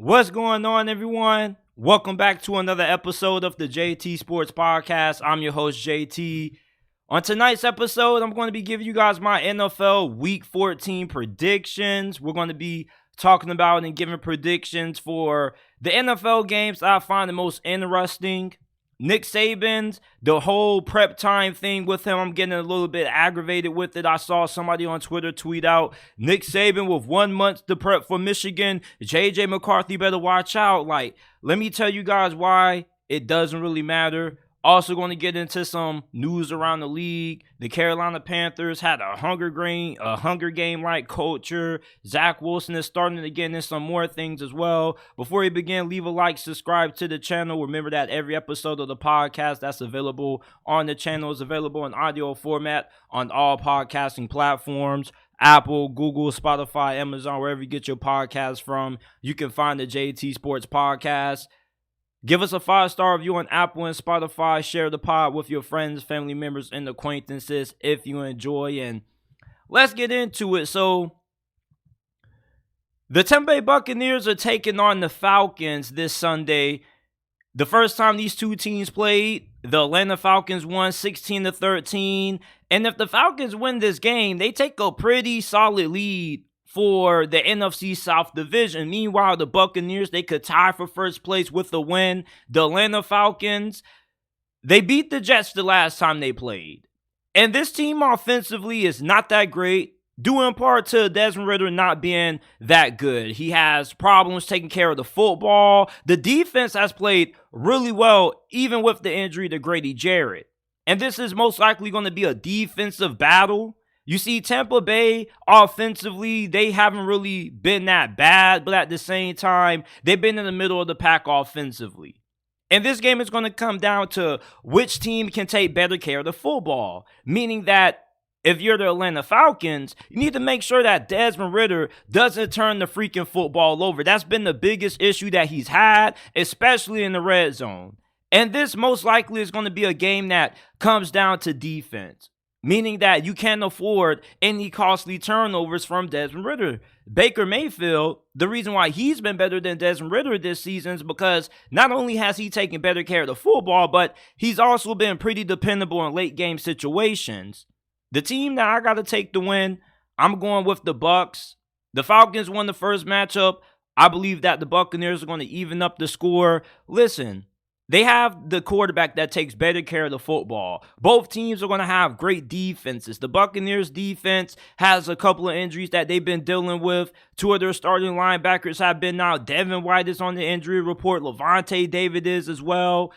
What's going on, everyone? Welcome back to another episode of the JT Sports Podcast. I'm your host, JT. On tonight's episode, I'm going to be giving you guys my NFL Week 14 predictions. We're going to be talking about and giving predictions for the NFL games that I find the most interesting. Nick Saban's, the whole prep time thing with him, I'm getting a little bit aggravated with it. I saw somebody on Twitter tweet out, Nick Saban with 1 month to prep for Michigan. JJ McCarthy better watch out. Like, let me tell you guys why it doesn't really matter. Also going to get into some news around the league. The Carolina Panthers had a Hunger Game-like culture. Zach Wilson is starting to get into some more things as well. Before we begin, leave a like, subscribe to the channel. Remember that every episode of the podcast that's available on the channel is available in audio format on all podcasting platforms. Apple, Google, Spotify, Amazon, wherever you get your podcasts from. You can find the JT Sports Podcast. Give us a 5-star review on Apple and Spotify. Share the pod with your friends, family members, and acquaintances if you enjoy. And let's get into it. So, the Tampa Bay Buccaneers are taking on the Falcons this Sunday. The first time these two teams played, the Atlanta Falcons won 16-13. And if the Falcons win this game, they take a pretty solid lead for the NFC South Division. Meanwhile, the Buccaneers, they could tie for first place with a win. The Atlanta Falcons, they beat the Jets the last time they played. And this team offensively is not that great, due in part to Desmond Ridder not being that good. He has problems taking care of the football. The defense has played really well, even with the injury to Grady Jarrett. And this is most likely going to be a defensive battle. You see, Tampa Bay, offensively, they haven't really been that bad, but at the same time, they've been in the middle of the pack offensively. And this game is going to come down to which team can take better care of the football, meaning that if you're the Atlanta Falcons, you need to make sure that Desmond Ridder doesn't turn the freaking football over. That's been the biggest issue that he's had, especially in the red zone. And this most likely is going to be a game that comes down to defense, meaning that you can't afford any costly turnovers from Desmond Ridder. Baker Mayfield, the reason why he's been better than Desmond Ridder this season is because not only has he taken better care of the football, but he's also been pretty dependable in late game situations. The team that I got to take the win, I'm going with the Bucs. The Falcons won the first matchup. I believe that the Buccaneers are going to even up the score. Listen, they have the quarterback that takes better care of the football. Both teams are going to have great defenses. The Buccaneers defense has a couple of injuries that they've been dealing with. Two of their starting linebackers have been out. Devin White is on the injury report. Levante David is as well.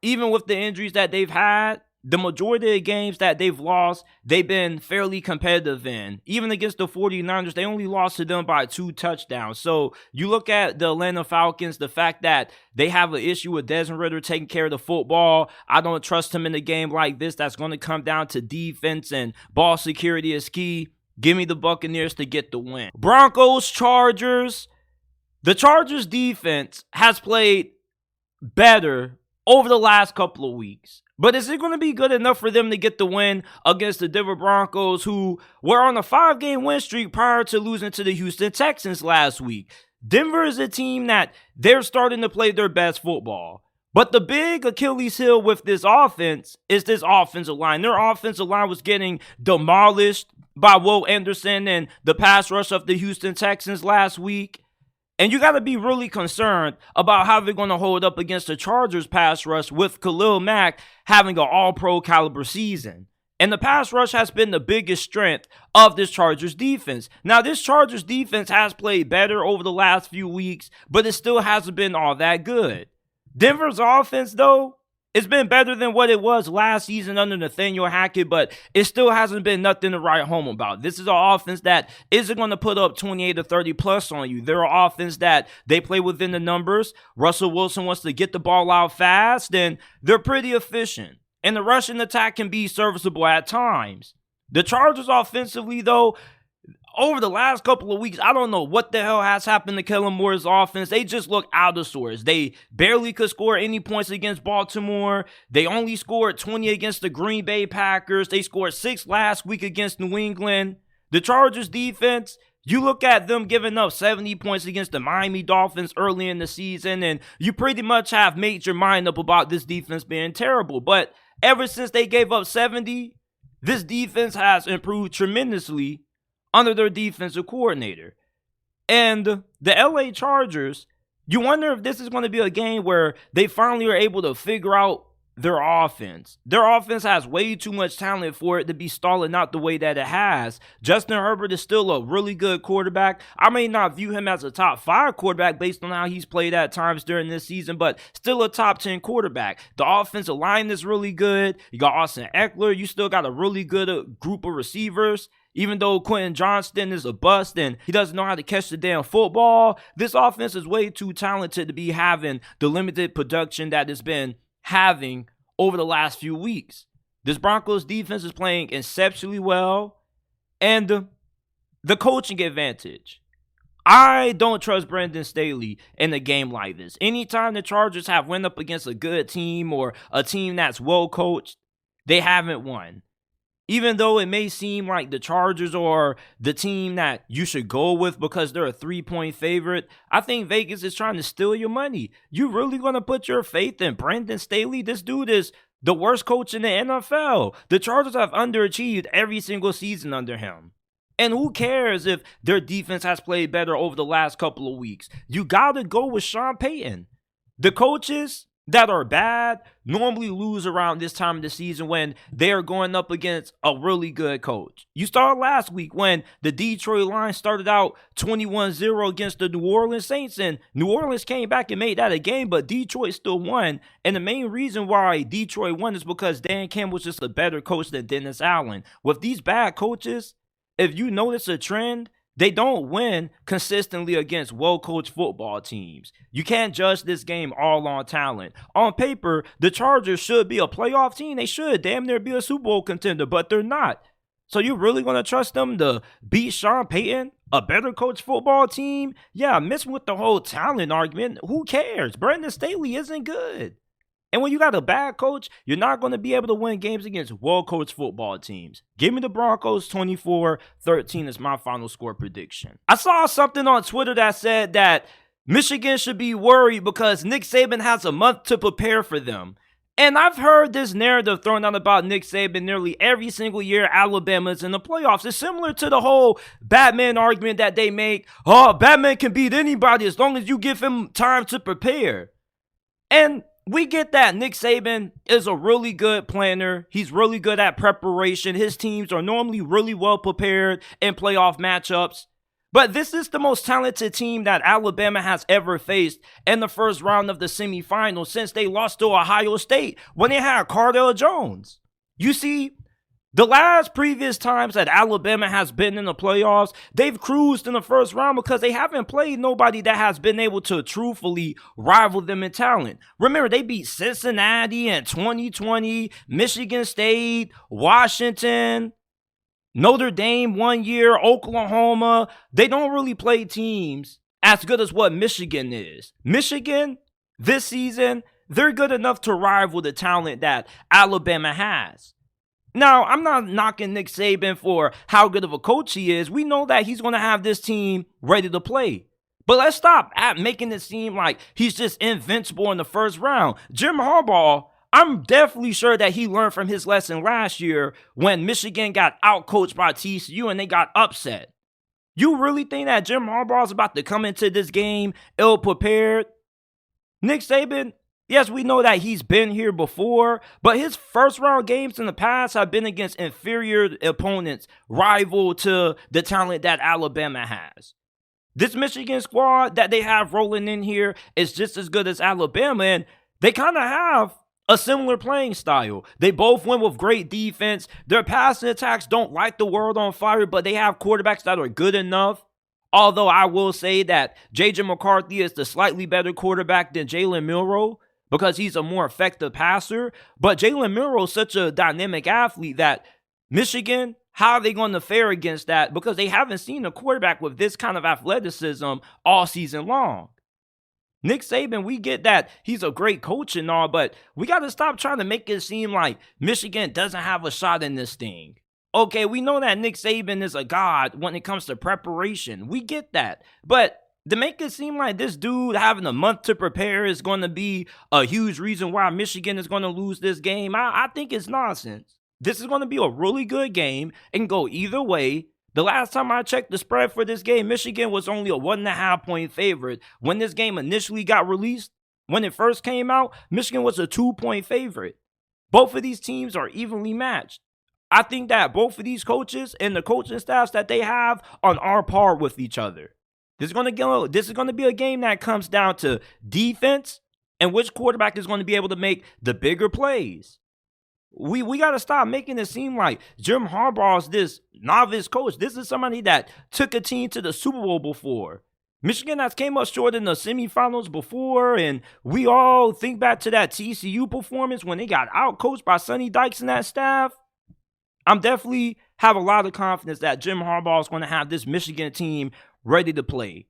Even with the injuries that they've had, the majority of the games that they've lost, they've been fairly competitive in. Even against the 49ers, they only lost to them by 2 touchdowns. So you look at the Atlanta Falcons, the fact that they have an issue with Desmond Ridder taking care of the football. I don't trust him in a game like this. That's going to come down to defense, and ball security is key. Give me the Buccaneers to get the win. Broncos, Chargers. The Chargers defense has played better over the last couple of weeks. But is it going to be good enough for them to get the win against the Denver Broncos, who were on a 5-game win streak prior to losing to the Houston Texans last week? Denver is a team that they're starting to play their best football. But the big Achilles heel with this offense is this offensive line. Their offensive line was getting demolished by Will Anderson and the pass rush of the Houston Texans last week. And you got to be really concerned about how they're going to hold up against the Chargers pass rush with Khalil Mack having an all-pro caliber season. And the pass rush has been the biggest strength of this Chargers defense. Now, this Chargers defense has played better over the last few weeks, but it still hasn't been all that good. Denver's offense, though, it's been better than what it was last season under Nathaniel Hackett, but it still hasn't been nothing to write home about. This is an offense that isn't going to put up 28 to 30 plus on you. They're an offense that they play within the numbers. Russell Wilson wants to get the ball out fast, and they're pretty efficient. And the rushing attack can be serviceable at times. The Chargers offensively, though, over the last couple of weeks, I don't know what the hell has happened to Kellen Moore's offense. They just look out of sorts. They barely could score any points against Baltimore. They only scored 20 against the Green Bay Packers. They scored 6 last week against New England. The Chargers defense, You look at them giving up 70 points against the Miami Dolphins early in the season, and you pretty much have made your mind up about this defense being terrible. But ever since they gave up 70, this defense has improved tremendously under their defensive coordinator. And the LA Chargers, you wonder if this is going to be a game where they finally are able to figure out their offense. Their offense has way too much talent for it to be stalling out the way that it has. Justin Herbert is still a really good quarterback. I may not view him as a top 5 quarterback based on how he's played at times during this season, but still a top 10 quarterback. The offensive line is really good. You got Austin Eckler. You still got a really good group of receivers. Even though Quentin Johnston is a bust and he doesn't know how to catch the damn football, this offense is way too talented to be having the limited production that it's been having over the last few weeks. This Broncos defense is playing exceptionally well, and the coaching advantage. I don't trust Brandon Staley in a game like this. Anytime the Chargers have went up against a good team or a team that's well coached, they haven't won. Even though it may seem like the Chargers are the team that you should go with because they're a 3-point favorite, I think Vegas is trying to steal your money. You really going to put your faith in Brandon Staley? This dude is the worst coach in the NFL. The Chargers have underachieved every single season under him. And who cares if their defense has played better over the last couple of weeks? You got to go with Sean Payton. The coaches that are bad normally lose around this time of the season when they are going up against a really good coach. You started last week when the Detroit Lions started out 21-0 against the New Orleans Saints, and New Orleans came back and made that a game, but Detroit still won. And the main reason why Detroit won is because Dan Campbell's just a better coach than Dennis Allen. With these bad coaches, if you notice a trend, they don't win consistently against well-coached football teams. You can't judge this game all on talent. On paper, the Chargers should be a playoff team. They should damn near be a Super Bowl contender, but they're not. So you really going to trust them to beat Sean Payton, a better coached football team? Yeah, messing with the whole talent argument. Who cares? Brandon Staley isn't good. And when you got a bad coach, you're not going to be able to win games against well-coached football teams. Give me the Broncos 24-13 as my final score prediction. I saw something on Twitter that said that Michigan should be worried because Nick Saban has a month to prepare for them. And I've heard this narrative thrown out about Nick Saban nearly every single year Alabama's in the playoffs. It's similar to the whole Batman argument that they make. Oh, Batman can beat anybody as long as you give him time to prepare. And we get that Nick Saban is a really good planner. He's really good at preparation. His teams are normally really well prepared in playoff matchups. But this is the most talented team that Alabama has ever faced in the first round of the semifinals since they lost to Ohio State when they had Cardale Jones. You see, the last previous times that Alabama has been in the playoffs, they've cruised in the first round because they haven't played nobody that has been able to truthfully rival them in talent. Remember, they beat Cincinnati in 2020, Michigan State, Washington, Notre Dame 1 year, Oklahoma. They don't really play teams as good as what Michigan is. Michigan, this season, they're good enough to rival the talent that Alabama has. Now, I'm not knocking Nick Saban for how good of a coach he is. We know that he's going to have this team ready to play. But let's stop at making it seem like he's just invincible in the first round. Jim Harbaugh, I'm definitely sure that he learned from his lesson last year when Michigan got outcoached by TCU and they got upset. You really think that Jim Harbaugh is about to come into this game ill-prepared? Nick Saban, yes, we know that he's been here before, but his first-round games in the past have been against inferior opponents, rival to the talent that Alabama has. This Michigan squad that they have rolling in here is just as good as Alabama, and they kind of have a similar playing style. They both win with great defense. Their passing attacks don't light the world on fire, but they have quarterbacks that are good enough. Although I will say that JJ McCarthy is the slightly better quarterback than Jalen Milroe, because he's a more effective passer. But Jalen Milroe is such a dynamic athlete that Michigan, how are they going to fare against that? Because they haven't seen a quarterback with this kind of athleticism all season long. Nick Saban, we get that he's a great coach and all, but we got to stop trying to make it seem like Michigan doesn't have a shot in this thing. Okay, we know that Nick Saban is a god when it comes to preparation. We get that. But to make it seem like this dude having a month to prepare is going to be a huge reason why Michigan is going to lose this game, I think it's nonsense. This is going to be a really good game and go either way. The last time I checked the spread for this game, Michigan was only a 1.5 point favorite. When this game initially got released, when it first came out, Michigan was a 2-point favorite. Both of these teams are evenly matched. I think that both of these coaches and the coaching staffs that they have are par with each other. This is going to be a game that comes down to defense and which quarterback is going to be able to make the bigger plays. We got to stop making it seem like Jim Harbaugh is this novice coach. This is somebody that took a team to the Super Bowl before. Michigan has came up short in the semifinals before, and we all think back to that TCU performance when they got outcoached by Sonny Dykes and that staff. I'm definitely have a lot of confidence that Jim Harbaugh is going to have this Michigan team ready to play.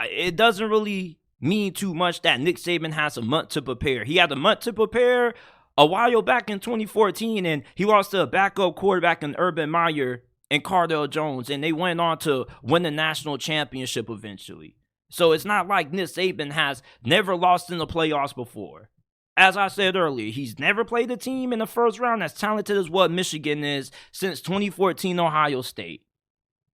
It doesn't really mean too much that Nick Saban has a month to prepare. He had a month to prepare a while back in 2014, and he lost to a backup quarterback in Urban Meyer and Cardale Jones, and they went on to win the national championship eventually. So it's not like Nick Saban has never lost in the playoffs before. As I said earlier, he's never played a team in the first round as talented as what Michigan is since 2014 Ohio State.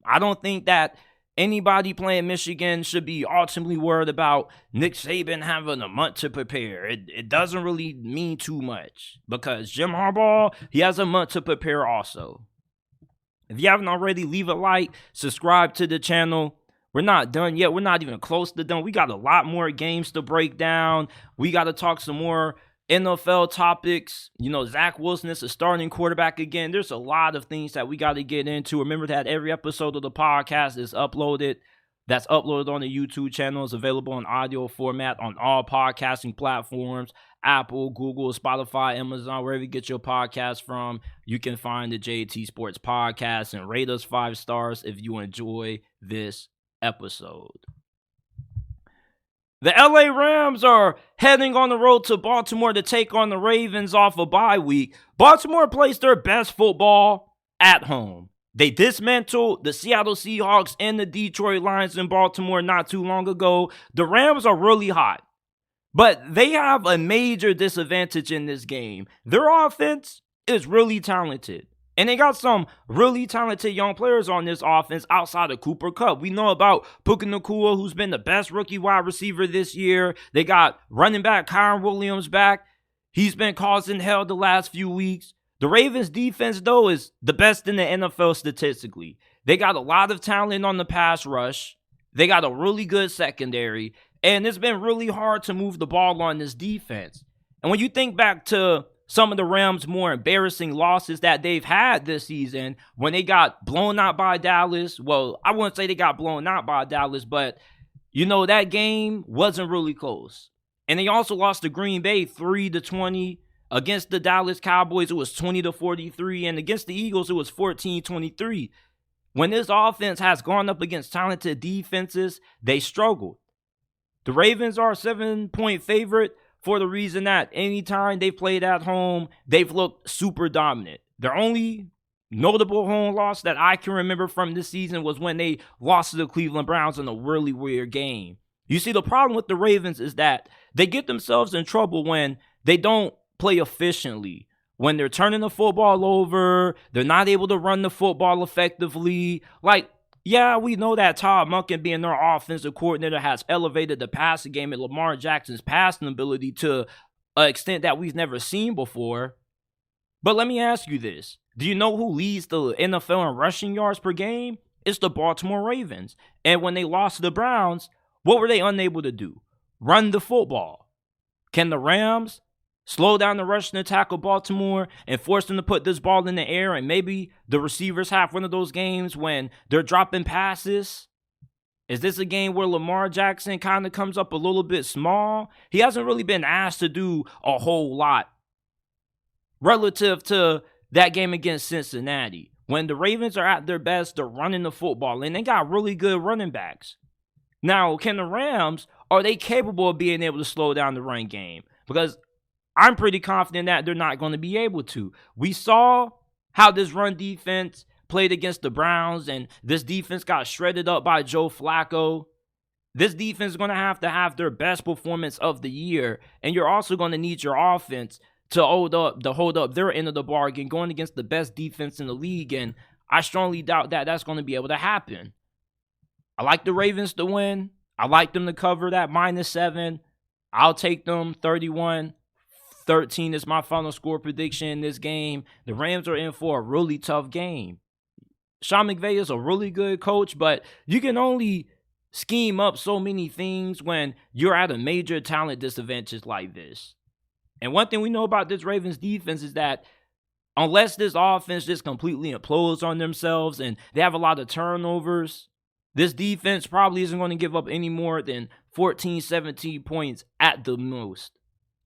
I don't think that anybody playing Michigan should be ultimately worried about Nick Saban having a month to prepare. It doesn't really mean too much because Jim Harbaugh, he has a month to prepare also. If you haven't already, leave a like, subscribe to the channel. We're not done yet. We're not even close to done. We got a lot more games to break down. We got to talk some more NFL topics. You know, Zach Wilson is a starting quarterback again. There's a lot of things that we got to get into. Remember that every episode of the podcast is uploaded. That's uploaded on the YouTube channel. It's available in audio format on all podcasting platforms. Apple, Google, Spotify, Amazon, wherever you get your podcast from. You can find the JT Sports Podcast and rate us 5 stars if you enjoy this episode. The LA Rams are heading on the road to Baltimore to take on the Ravens off a bye week. Baltimore plays their best football at home. They dismantled the Seattle Seahawks and the Detroit Lions in Baltimore not too long ago. The Rams are really hot, but they have a major disadvantage in this game. Their offense is really talented. And they got some really talented young players on this offense outside of Cooper Kupp. We know about Puka Nacua, who's been the best rookie wide receiver this year. They got running back Kyron Williams back. He's been causing hell the last few weeks. The Ravens defense, though, is the best in the NFL statistically. They got a lot of talent on the pass rush. They got a really good secondary. And it's been really hard to move the ball on this defense. And when you think back to some of the Rams' more embarrassing losses that they've had this season, when they got blown out by Dallas. Well, I wouldn't say they got blown out by Dallas, but, you know, that game wasn't really close. And they also lost to Green Bay 3-20. Against the Dallas Cowboys, it was 20-43. And against the Eagles, it was 14-23. When this offense has gone up against talented defenses, they struggled. The Ravens are a 7-point favorite, for the reason that anytime they've played at home, they've looked super dominant. Their only notable home loss that I can remember from this season was when they lost to the Cleveland Browns in a really weird game. You see, the problem with the Ravens is that they get themselves in trouble when they don't play efficiently. When they're turning the football over, they're not able to run the football effectively. Yeah, we know that Todd Monken, being their offensive coordinator, has elevated the passing game and Lamar Jackson's passing ability to an extent that we've never seen before. But let me ask you this. Do you know who leads the NFL in rushing yards per game? It's the Baltimore Ravens. And when they lost to the Browns, what were they unable to do? Run the football. Can the Rams slow down the rushing attack of Baltimore and force them to put this ball in the air, and maybe the receivers have one of those games when they're dropping passes? Is this a game where Lamar Jackson kind of comes up a little bit small? He hasn't really been asked to do a whole lot relative to that game against Cincinnati. When the Ravens are at their best, they're running the football, and they got really good running backs. Now, can the Rams, are they capable of being able to slow down the run game? Because I'm pretty confident that they're not going to be able to. We saw how this run defense played against the Browns, and this defense got shredded up by Joe Flacco. This defense is going to have their best performance of the year, and you're also going to need your offense to hold up their end of the bargain going against the best defense in the league, and I strongly doubt that that's going to be able to happen. I like the Ravens to win. I like them to cover that -7. I'll take them 31-13 is my final score prediction in this game. The Rams are in for a really tough game. Sean McVay is a really good coach, but you can only scheme up so many things when you're at a major talent disadvantage like this. And one thing we know about this Ravens defense is that unless this offense just completely implodes on themselves and they have a lot of turnovers, this defense probably isn't going to give up any more than 14, 17 points at the most.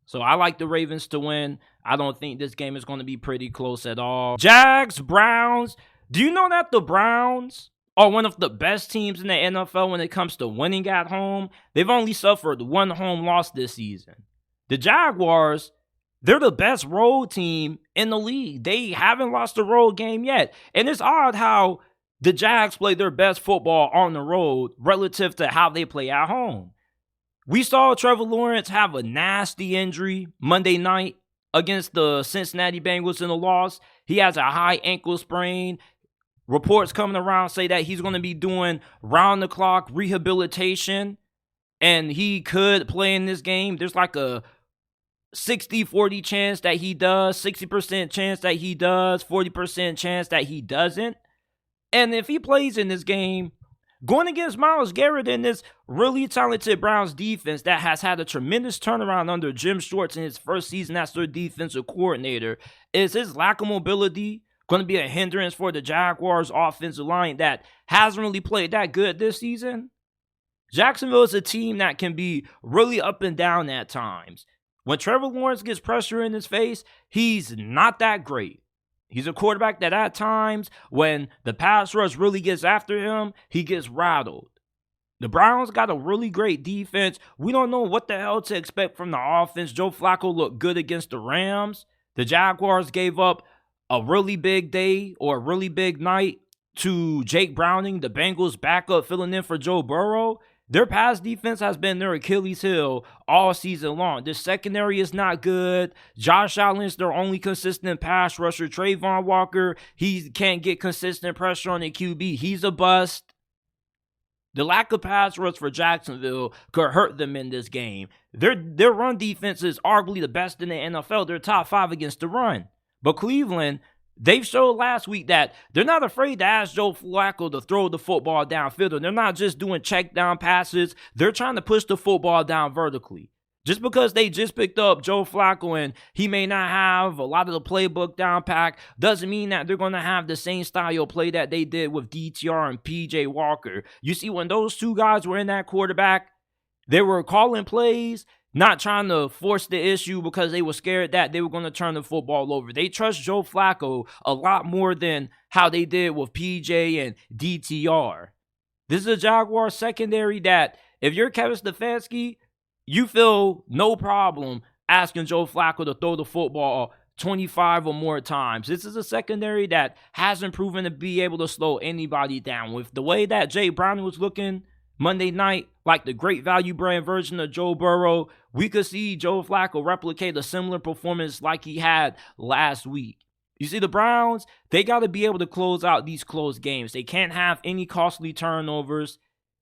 So I like the Ravens to win. I don't think this game is going to be pretty close at all. Jags, Browns. Do you know that the Browns are one of the best teams in the NFL when it comes to winning at home? They've only suffered one home loss this season. The Jaguars, they're the best road team in the league. They haven't lost a road game yet. And it's odd how the Jags play their best football on the road relative to how they play at home. We saw Trevor Lawrence have a nasty injury Monday night against the Cincinnati Bengals in a loss. He has a high ankle sprain. Reports coming around say that he's going to be doing round-the-clock rehabilitation, and he could play in this game. There's like a 60-40 chance that he does, 60% chance that he does, 40% chance that he doesn't. And if he plays in this game, going against Myles Garrett in this really talented Browns defense that has had a tremendous turnaround under Jim Schwartz in his first season as their defensive coordinator, is his lack of mobility going to be a hindrance for the Jaguars offensive line that hasn't really played that good this season? Jacksonville is a team that can be really up and down at times. When Trevor Lawrence gets pressure in his face, he's not that great. He's a quarterback that at times, when the pass rush really gets after him, he gets rattled. The Browns got a really great defense. We don't know what the hell to expect from the offense. Joe Flacco looked good against the Rams. The Jaguars gave up a really big day or a really big night to Jake Browning, the Bengals backup filling in for Joe Burrow. Their pass defense has been their Achilles heel all season long. Their secondary is not good. Josh Allen's their only consistent pass rusher. Trayvon Walker, he can't get consistent pressure on the QB. He's a bust. The lack of pass rush for Jacksonville could hurt them in this game. Their run defense is arguably the best in the NFL. They're top 5 against the run. But Cleveland, they've showed last week that they're not afraid to ask Joe Flacco to throw the football downfield. They're not just doing check down passes. They're trying to push the football down vertically. Just because they just picked up Joe Flacco and he may not have a lot of the playbook down pack doesn't mean that they're going to have the same style of play that they did with DTR and PJ Walker. You see, when those two guys were in that quarterback, they were calling plays, not trying to force the issue because they were scared that they were going to turn the football over. They trust Joe Flacco a lot more than how they did with PJ and DTR. This is a Jaguars secondary that, if you're Kevin Stefanski, you feel no problem asking Joe Flacco to throw the football 25 or more times. This is a secondary that hasn't proven to be able to slow anybody down. With the way that Jay Brown was looking Monday night, like the great value brand version of Joe Burrow, we could see Joe Flacco replicate a similar performance like he had last week. You see, the Browns, they got to be able to close out these close games. They can't have any costly turnovers.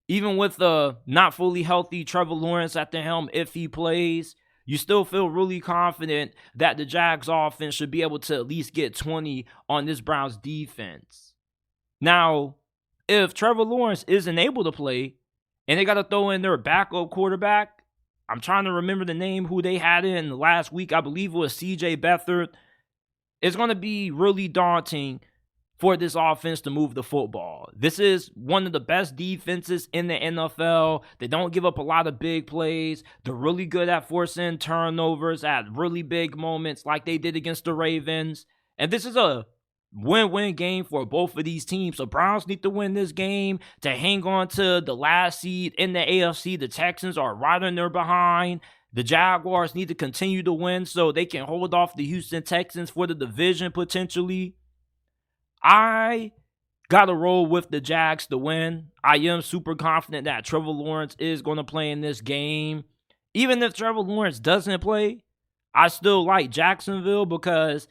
Even with the not fully healthy Trevor Lawrence at the helm, if he plays, you still feel really confident that the Jags offense should be able to at least get 20 on this Browns defense. Now, if Trevor Lawrence isn't able to play, and they got to throw in their backup quarterback, I'm trying to remember the name who they had in last week. I believe it was CJ Beathard. It's going to be really daunting for this offense to move the football. This is one of the best defenses in the NFL. They don't give up a lot of big plays. They're really good at forcing turnovers at really big moments like they did against the Ravens. And this is a win-win game for both of these teams. The Browns need to win this game to hang on to the last seed in the AFC. The Texans are right on their behind. The Jaguars need to continue to win so they can hold off the Houston Texans for the division potentially. I got to roll with the Jags to win. I am super confident that Trevor Lawrence is going to play in this game. Even if Trevor Lawrence doesn't play, I still like Jacksonville because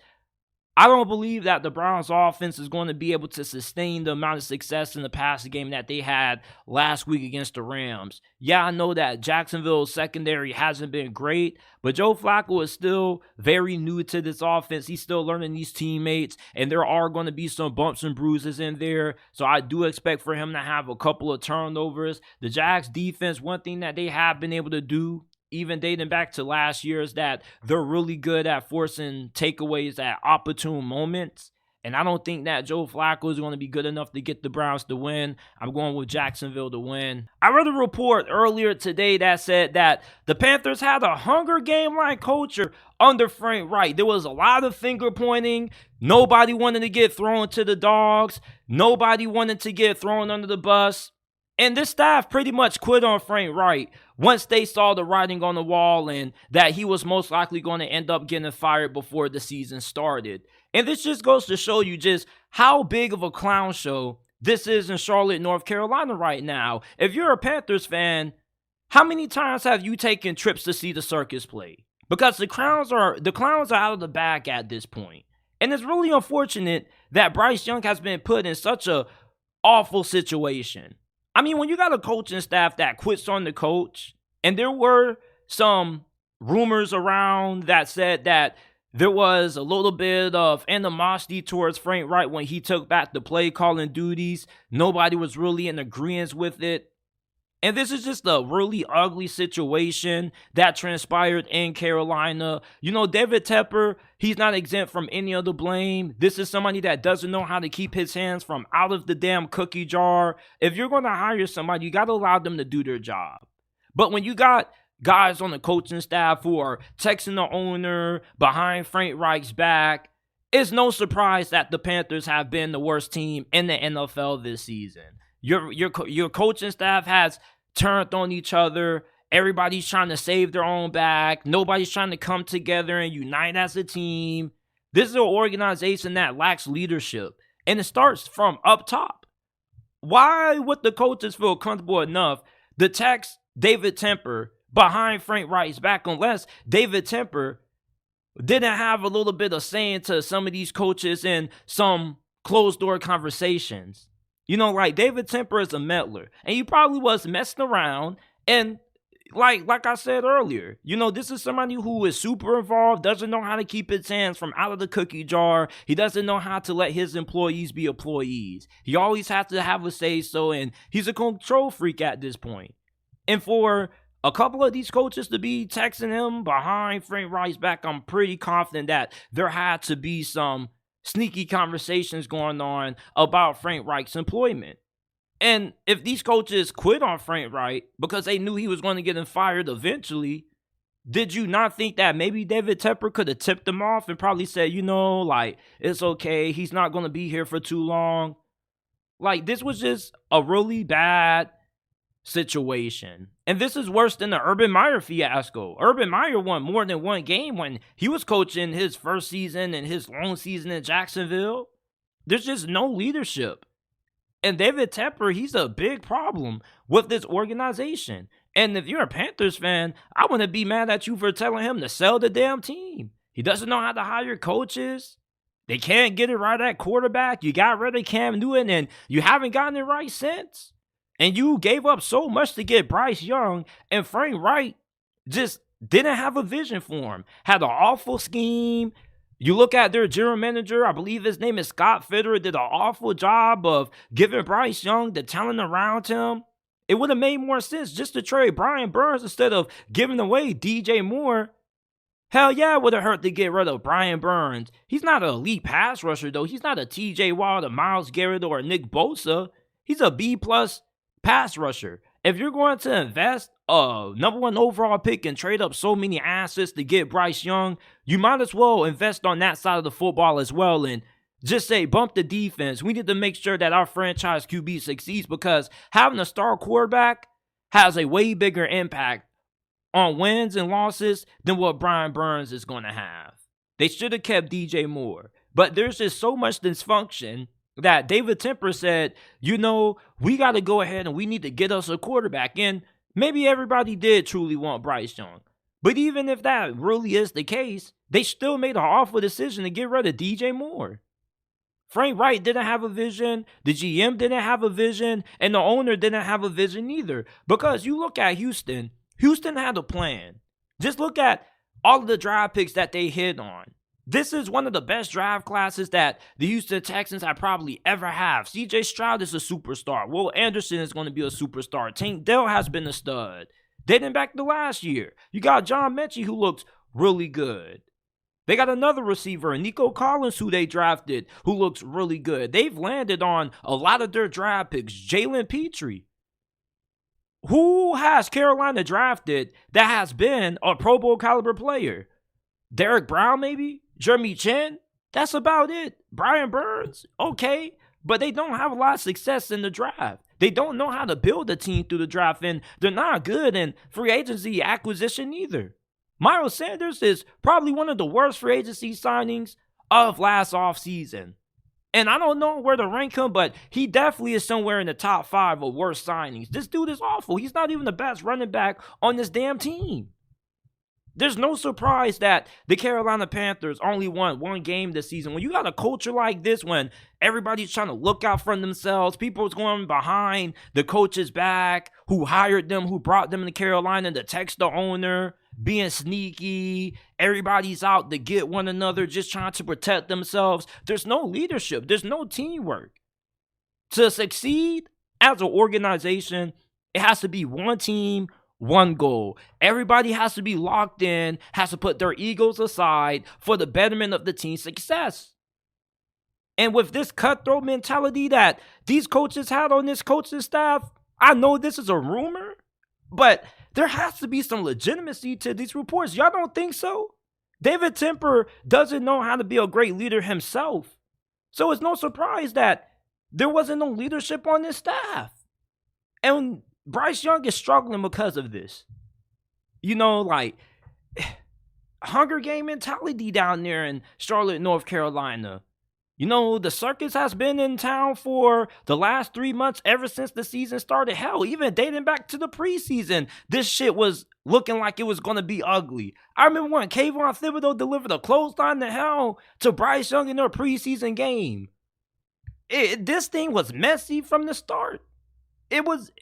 I don't believe that the Browns offense is going to be able to sustain the amount of success in the passing game that they had last week against the Rams. Yeah, I know that Jacksonville's secondary hasn't been great, but Joe Flacco is still very new to this offense. He's still learning these teammates, and there are going to be some bumps and bruises in there. So I do expect for him to have a couple of turnovers. The Jags defense, one thing that they have been able to do, even dating back to last year, is that they're really good at forcing takeaways at opportune moments. And I don't think that Joe Flacco is going to be good enough to get the Browns to win. I'm going with Jacksonville to win. I read a report earlier today that said that the Panthers had a Hunger Game-like culture under Frank Reich. There was a lot of finger pointing. Nobody wanted to get thrown to the dogs. Nobody wanted to get thrown under the bus. And this staff pretty much quit on Frank Reich once they saw the writing on the wall and that he was most likely going to end up getting fired before the season started. And this just goes to show you just how big of a clown show this is in Charlotte, North Carolina right now. If you're a Panthers fan, how many times have you taken trips to see the circus play? Because the clowns are out of the bag at this point. And it's really unfortunate that Bryce Young has been put in such a awful situation. I mean, when you got a coaching staff that quits on the coach, and there were some rumors around that said that there was a little bit of animosity towards Frank Reich when he took back the play calling duties. Nobody was really in agreement with it. And this is just a really ugly situation that transpired in Carolina. You know, David Tepper, he's not exempt from any of the blame. This is somebody that doesn't know how to keep his hands from out of the damn cookie jar. If you're going to hire somebody, you got to allow them to do their job. But when you got guys on the coaching staff who are texting the owner behind Frank Reich's back, it's no surprise that the Panthers have been the worst team in the NFL this season. Your coaching staff has turned on each other. Everybody's trying to save their own back. Nobody's trying to come together and unite as a team. This is an organization that lacks leadership, and it starts from up top. Why would the coaches feel comfortable enough to text David Tepper behind Frank Reich's back unless David Tepper didn't have a little bit of saying to some of these coaches in some closed-door conversations? You know, like David Tepper is a meddler, and he probably was messing around. And like I said earlier, you know, this is somebody who is super involved, doesn't know how to keep his hands from out of the cookie jar. He doesn't know how to let his employees be employees. He always has to have a say-so, and he's a control freak at this point. And for a couple of these coaches to be texting him behind Frank Reich's back, I'm pretty confident that there had to be some sneaky conversations going on about Frank Reich's employment. And if these coaches quit on Frank Reich because they knew he was going to get him fired eventually, did you not think that maybe David Tepper could have tipped them off and probably said, you know, like, it's okay, he's not going to be here for too long? Like, this was just a really bad situation. And this is worse than the Urban Meyer fiasco. Urban Meyer won more than one game when he was coaching his first season and his long season in Jacksonville. There's just no leadership. And David Tepper, he's a big problem with this organization. And if you're a Panthers fan, I wouldn't be mad at you for telling him to sell the damn team. He doesn't know how to hire coaches. They can't get it right at quarterback. You got rid of Cam Newton and you haven't gotten it right since. And you gave up so much to get Bryce Young, and Frank Reich just didn't have a vision for him. Had an awful scheme. You look at their general manager, I believe his name is Scott Fitterer, did an awful job of giving Bryce Young the talent around him. It would have made more sense just to trade Brian Burns instead of giving away DJ Moore. Hell yeah, it would have hurt to get rid of Brian Burns. He's not an elite pass rusher, though. He's not a TJ Watt, a Myles Garrett, or a Nick Bosa. He's a B-plus pass rusher. If you're going to invest a number one overall pick and trade up so many assets to get Bryce Young, you might as well invest on that side of the football as well and just say, bump the defense. We need to make sure that our franchise QB succeeds, because having a star quarterback has a way bigger impact on wins and losses than what Brian Burns is going to have. They should have kept DJ Moore, but there's just so much dysfunction that David Tepper said, we got to go ahead and we need to get us a quarterback. And maybe everybody did truly want Bryce Young. But even if that really is the case, they still made an awful decision to get rid of DJ Moore. Frank Reich didn't have a vision, the GM didn't have a vision, and the owner didn't have a vision either. Because you look at Houston had a plan. Just look at all of the draft picks that they hit on. This is one of the best draft classes that the Houston Texans have probably ever have. CJ Stroud is a superstar. Will Anderson is going to be a superstar. Tank Dell has been a stud. Dating back to last year, you got John Mechie, who looks really good. They got another receiver, Nico Collins, who they drafted, who looks really good. They've landed on a lot of their draft picks. Jalen Petrie. Who has Carolina drafted that has been a Pro Bowl caliber player? Derek Brown, maybe? Jeremy Chin? That's about it. Brian Burns? Okay. But they don't have a lot of success in the draft. They don't know how to build a team through the draft, and they're not good in free agency acquisition either. Miles Sanders is probably one of the worst free agency signings of last offseason. And I don't know where to rank him, but he definitely is somewhere in the top 5 of worst signings. This dude is awful. He's not even the best running back on this damn team. There's no surprise that the Carolina Panthers only won one game this season. When you got a culture like this, when everybody's trying to look out for themselves, people's going behind the coach's back, who hired them, who brought them to Carolina to text the owner, being sneaky, everybody's out to get one another, just trying to protect themselves. There's no leadership. There's no teamwork. To succeed as an organization, it has to be one team, one goal. Everybody has to be locked in, has to put their egos aside for the betterment of the team's success. And with this cutthroat mentality that these coaches had on this coaching staff, I know this is a rumor, but there has to be some legitimacy to these reports. Y'all don't think so? David Tepper doesn't know how to be a great leader himself. So it's no surprise that there wasn't no leadership on this staff. And Bryce Young is struggling because of this. Hunger game mentality down there in Charlotte, North Carolina. The circus has been in town for the last 3 months ever since the season started. Hell, even dating back to the preseason, this shit was looking like it was going to be ugly. I remember when Kayvon Thibodeau delivered a clothesline to hell to Bryce Young in their preseason game. This thing was messy from the start. It was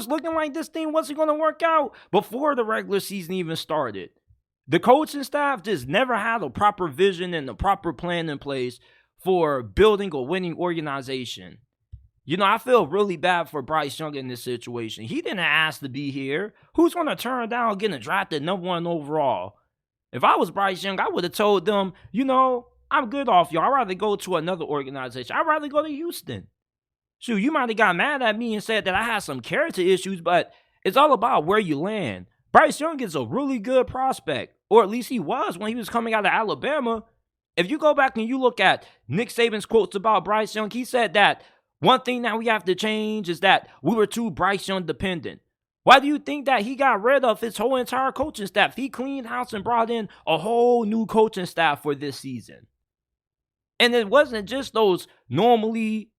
looking like this thing wasn't going to work out before the regular season even started. The coaching staff just never had a proper vision and a proper plan in place for building a winning organization. I feel really bad for Bryce Young in this situation. He didn't ask to be here. Who's going to turn down getting drafted number 1 overall? If I was Bryce Young, I would have told them, I'm good off y'all. I'd rather go to another organization. I'd rather go to Houston. Shoot, you might have got mad at me and said that I had some character issues, but it's all about where you land. Bryce Young is a really good prospect, or at least he was when he was coming out of Alabama. If you go back and you look at Nick Saban's quotes about Bryce Young, he said that one thing that we have to change is that we were too Bryce Young dependent. Why do you think that he got rid of his whole entire coaching staff? He cleaned house and brought in a whole new coaching staff for this season. And it wasn't just those normally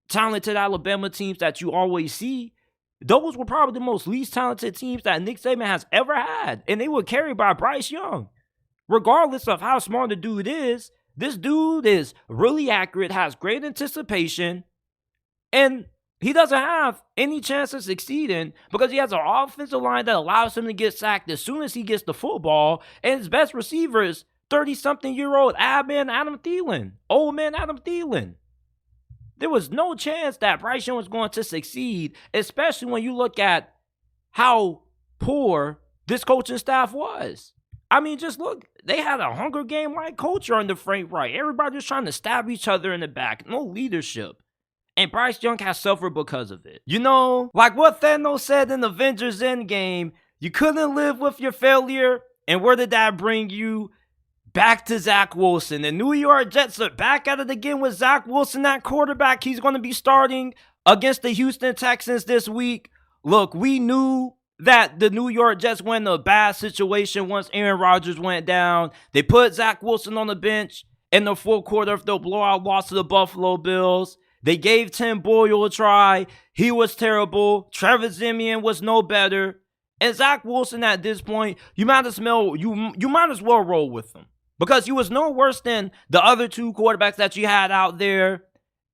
talented Alabama teams that you always see. Those were probably the most least talented teams that Nick Saban has ever had. And they were carried by Bryce Young. Regardless of how smart the dude is, this dude is really accurate, has great anticipation, and he doesn't have any chance of succeeding because he has an offensive line that allows him to get sacked as soon as he gets the football, and his best receiver is 30-something-year-old old man Adam Thielen. There was no chance that Bryce Young was going to succeed, especially when you look at how poor this coaching staff was. I mean, just look, they had a Hunger Game-like culture under Frank Reich. Everybody was trying to stab each other in the back. No leadership. And Bryce Young has suffered because of it. Like what Thanos said in Avengers Endgame, you couldn't live with your failure. And where did that bring you? Back to Zach Wilson. The New York Jets are back at it again with Zach Wilson at quarterback. He's going to be starting against the Houston Texans this week. Look, we knew that the New York Jets were in a bad situation once Aaron Rodgers went down. They put Zach Wilson on the bench in the fourth quarter of the blowout loss to the Buffalo Bills. They gave Tim Boyle a try. He was terrible. Trevor Siemian was no better. And Zach Wilson at this point, you might as well roll with him. Because he was no worse than the other two quarterbacks that you had out there.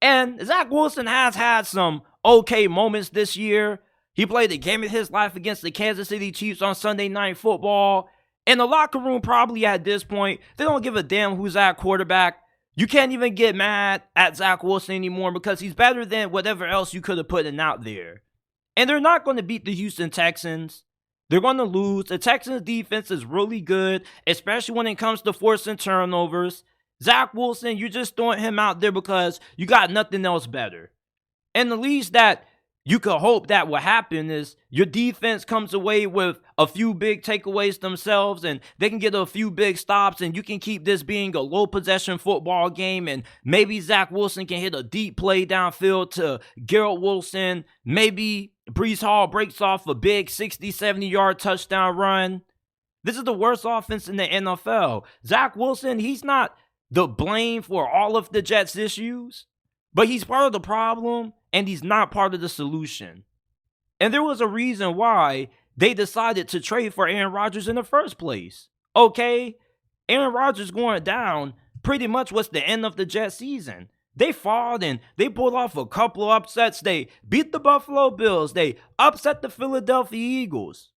And Zach Wilson has had some okay moments this year. He played the game of his life against the Kansas City Chiefs on Sunday Night Football. In the locker room, probably at this point, they don't give a damn who's at quarterback. You can't even get mad at Zach Wilson anymore because he's better than whatever else you could have put in out there. And they're not going to beat the Houston Texans. They're going to lose. The Texans defense is really good, especially when it comes to forcing turnovers. Zach Wilson, you're just throwing him out there because you got nothing else better. And the least that you could hope that will happen is your defense comes away with a few big takeaways themselves and they can get a few big stops and you can keep this being a low possession football game and maybe Zach Wilson can hit a deep play downfield to Garrett Wilson. Maybe Breece Hall breaks off a big 60, 70-yard touchdown run. This is the worst offense in the NFL. Zach Wilson, he's not the blame for all of the Jets' issues, but he's part of the problem. And he's not part of the solution. And there was a reason why they decided to trade for Aaron Rodgers in the first place. Okay, Aaron Rodgers going down pretty much was the end of the Jets season. They fought and they pulled off a couple of upsets. They beat the Buffalo Bills. They upset the Philadelphia Eagles.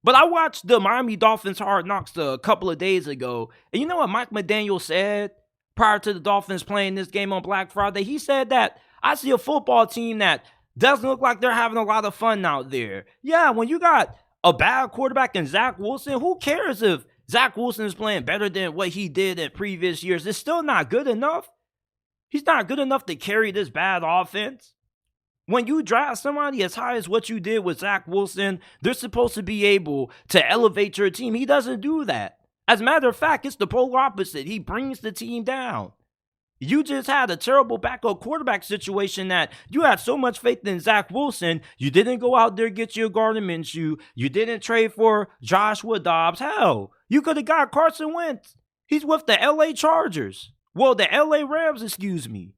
But I watched the Miami Dolphins Hard Knocks a couple of days ago. And you know what Mike McDaniel said prior to the Dolphins playing this game on Black Friday? He said that I see a football team that doesn't look like they're having a lot of fun out there. Yeah, when you got a bad quarterback in Zach Wilson, who cares if Zach Wilson is playing better than what he did in previous years? It's still not good enough. He's not good enough to carry this bad offense. When you draft somebody as high as what you did with Zach Wilson, they're supposed to be able to elevate your team. He doesn't do that. As a matter of fact, it's the polar opposite. He brings the team down. You just had a terrible backup quarterback situation that you had so much faith in Zach Wilson. You didn't go out there get your Gardner Minshew. You didn't trade for Joshua Dobbs. Hell, you could have got Carson Wentz. He's with the LA Chargers. Well, the LA Rams, excuse me.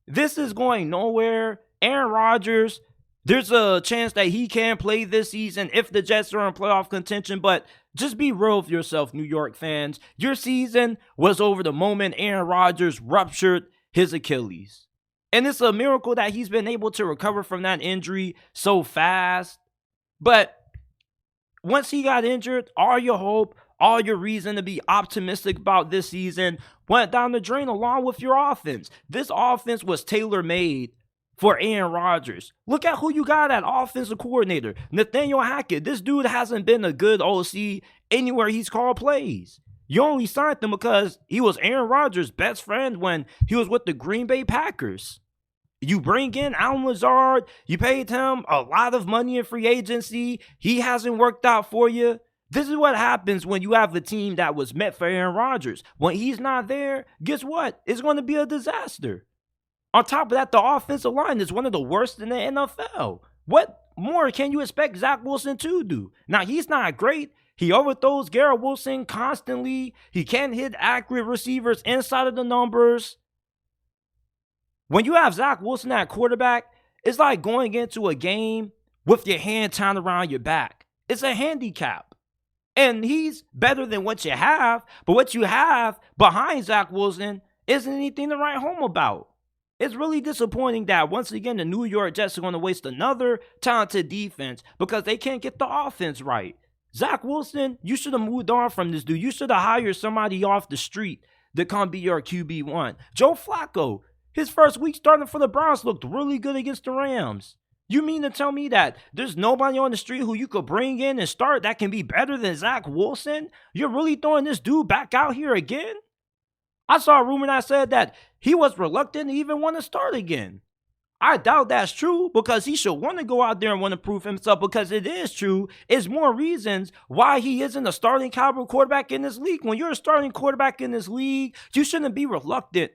This is going nowhere. Aaron Rodgers, there's a chance that he can play this season if the Jets are in playoff contention, but just be real with yourself, New York fans. Your season was over the moment Aaron Rodgers ruptured his Achilles. And it's a miracle that he's been able to recover from that injury so fast. But once he got injured, all your hope, all your reason to be optimistic about this season went down the drain along with your offense. This offense was tailor-made for Aaron Rodgers. Look at who you got at offensive coordinator. Nathaniel Hackett. This dude hasn't been a good OC anywhere he's called plays. You only signed him because he was Aaron Rodgers' best friend when he was with the Green Bay Packers. You bring in Allen Lazard. You paid him a lot of money in free agency. He hasn't worked out for you. This is what happens when you have a team that was meant for Aaron Rodgers. When he's not there, guess what? It's going to be a disaster. On top of that, the offensive line is one of the worst in the NFL. What more can you expect Zach Wilson to do? Now, he's not great. He overthrows Garrett Wilson constantly. He can't hit accurate receivers inside of the numbers. When you have Zach Wilson at quarterback, it's like going into a game with your hand tied around your back. It's a handicap. And he's better than what you have, but what you have behind Zach Wilson isn't anything to write home about. It's really disappointing that once again the New York Jets are going to waste another talented defense because they can't get the offense right. Zach Wilson, you should have moved on from this dude. You should have hired somebody off the street to come be your QB1. Joe Flacco, his first week starting for the Browns looked really good against the Rams. You mean to tell me that there's nobody on the street who you could bring in and start that can be better than Zach Wilson? You're really throwing this dude back out here again? I saw a rumor that said that he was reluctant to even want to start again. I doubt that's true because he should want to go out there and want to prove himself because it is true. It's more reasons why he isn't a starting caliber quarterback in this league. When you're a starting quarterback in this league, you shouldn't be reluctant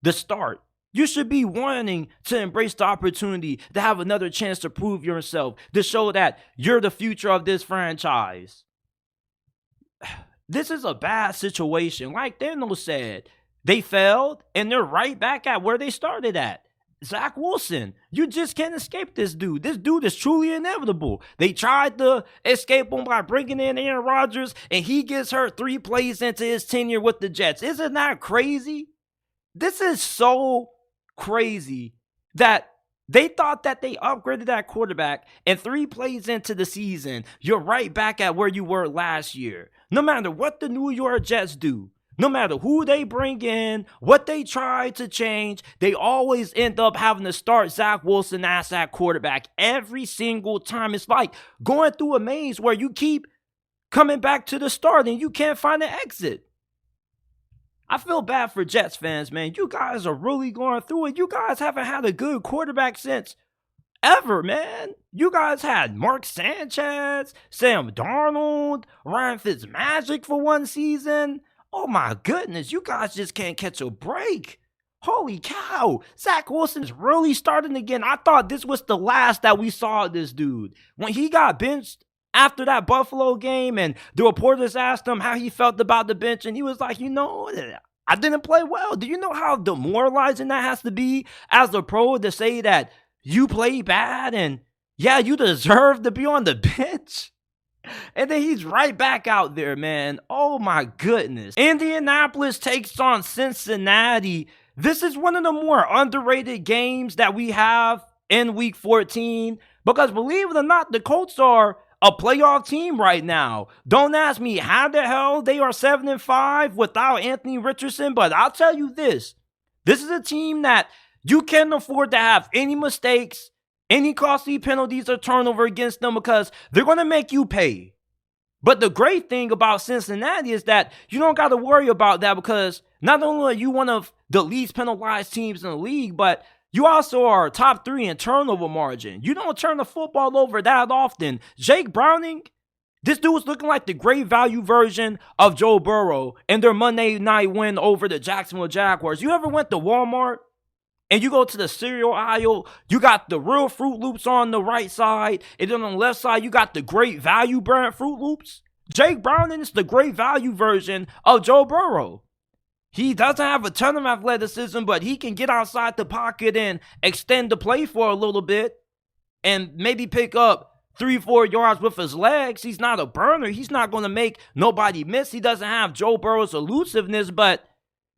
to start. You should be wanting to embrace the opportunity to have another chance to prove yourself, to show that you're the future of this franchise. This is a bad situation. Like Thanos said, They failed, and they're right back at where they started at. Zach Wilson, you just can't escape this dude. This dude is truly inevitable. They tried to escape him by bringing in Aaron Rodgers, and he gets hurt 3 plays into his tenure with the Jets. Isn't that crazy? This is so crazy that they thought that they upgraded that quarterback, and 3 plays into the season, you're right back at where you were last year. No matter what the New York Jets do, no matter who they bring in, what they try to change, they always end up having to start Zach Wilson as that quarterback every single time. It's like going through a maze where you keep coming back to the start and you can't find an exit. I feel bad for Jets fans, man. You guys are really going through it. You guys haven't had a good quarterback since ever, man. You guys had Mark Sanchez, Sam Darnold, Ryan Fitzmagic for one season. Oh my goodness, you guys just can't catch a break. Holy cow, Zach Wilson is really starting again. I thought this was the last that we saw of this dude. When he got benched after that Buffalo game and the reporters asked him how he felt about the bench, and he was like, I didn't play well. Do you know how demoralizing that has to be as a pro to say that you play bad and yeah, you deserve to be on the bench? And then he's right back out there, man. Oh my goodness. Indianapolis takes on Cincinnati. This is one of the more underrated games that we have in week 14 because believe it or not, the Colts are a playoff team right now. Don't ask me how the hell they are 7-5 without Anthony Richardson, but I'll tell you this. This is a team that you can't afford to have any mistakes, any costly penalties or turnover against them because they're going to make you pay. But the great thing about Cincinnati is that you don't got to worry about that because not only are you one of the least penalized teams in the league, but you also are top 3 in turnover margin. You don't turn the football over that often. Jake Browning, this dude was looking like the great value version of Joe Burrow in their Monday night win over the Jacksonville Jaguars. You ever went to Walmart and you go to the cereal aisle, you got the real Fruit Loops on the right side, and then on the left side, you got the great value brand Fruit Loops? Jake Browning is the great value version of Joe Burrow. He doesn't have a ton of athleticism, but he can get outside the pocket and extend the play for a little bit and maybe pick up 3-4 yards with his legs. He's not a burner. He's not going to make nobody miss. He doesn't have Joe Burrow's elusiveness, but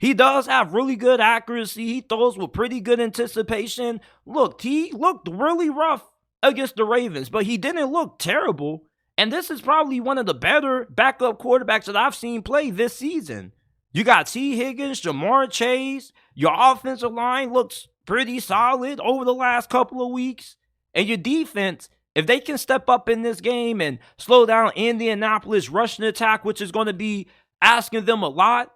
he does have really good accuracy. He throws with pretty good anticipation. Look, he looked really rough against the Ravens, but he didn't look terrible. And this is probably one of the better backup quarterbacks that I've seen play this season. You got T. Higgins, Jamar Chase. Your offensive line looks pretty solid over the last couple of weeks. And your defense, if they can step up in this game and slow down Indianapolis rushing attack, which is going to be asking them a lot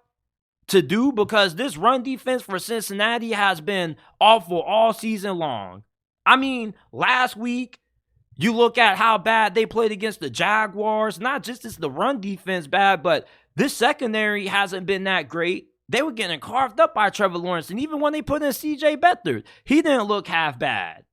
to do because this run defense for Cincinnati has been awful all season long. I mean, last week, you look at how bad they played against the Jaguars. Not just is the run defense bad, but this secondary hasn't been that great. They were getting carved up by Trevor Lawrence. And even when they put in C.J. Beathard, he didn't look half bad.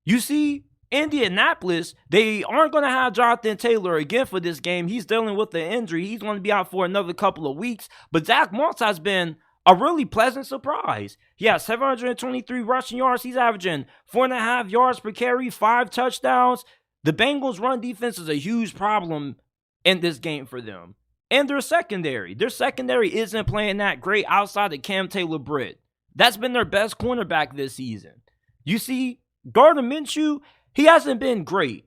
You see, Indianapolis, they aren't going to have Jonathan Taylor again for this game. He's dealing with an injury. He's going to be out for another couple of weeks. But Zach Moss has been a really pleasant surprise. He has 723 rushing yards. He's averaging 4.5 yards per carry, 5 touchdowns. The Bengals' run defense is a huge problem in this game for them. And their secondary isn't playing that great outside of Cam Taylor-Britt. That's been their best cornerback this season. You see, Gardner Minshew, he hasn't been great.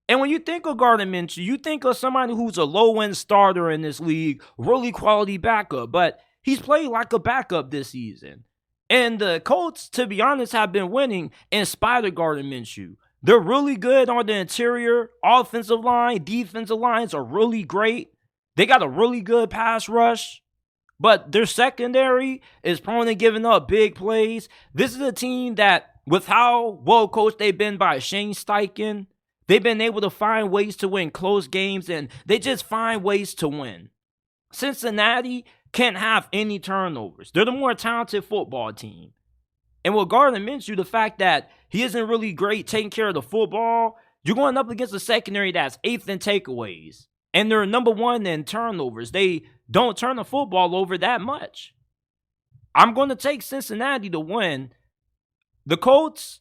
And when you think of Gardner Minshew, you think of somebody who's a low-end starter in this league, really quality backup, but he's played like a backup this season. And the Colts, to be honest, have been winning in spite of Gardner Minshew. They're really good on the interior. Offensive line, defensive lines are really great. They got a really good pass rush. But their secondary is prone to giving up big plays. This is a team that, with how well coached they've been by Shane Steichen, they've been able to find ways to win close games, and they just find ways to win. Cincinnati can't have any turnovers. They're the more talented football team. And with Gardner Minshew, the fact that he isn't really great taking care of the football, you're going up against a secondary that's 8th in takeaways. And they're number 1 in turnovers. They don't turn the football over that much. I'm going to take Cincinnati to win. The Colts,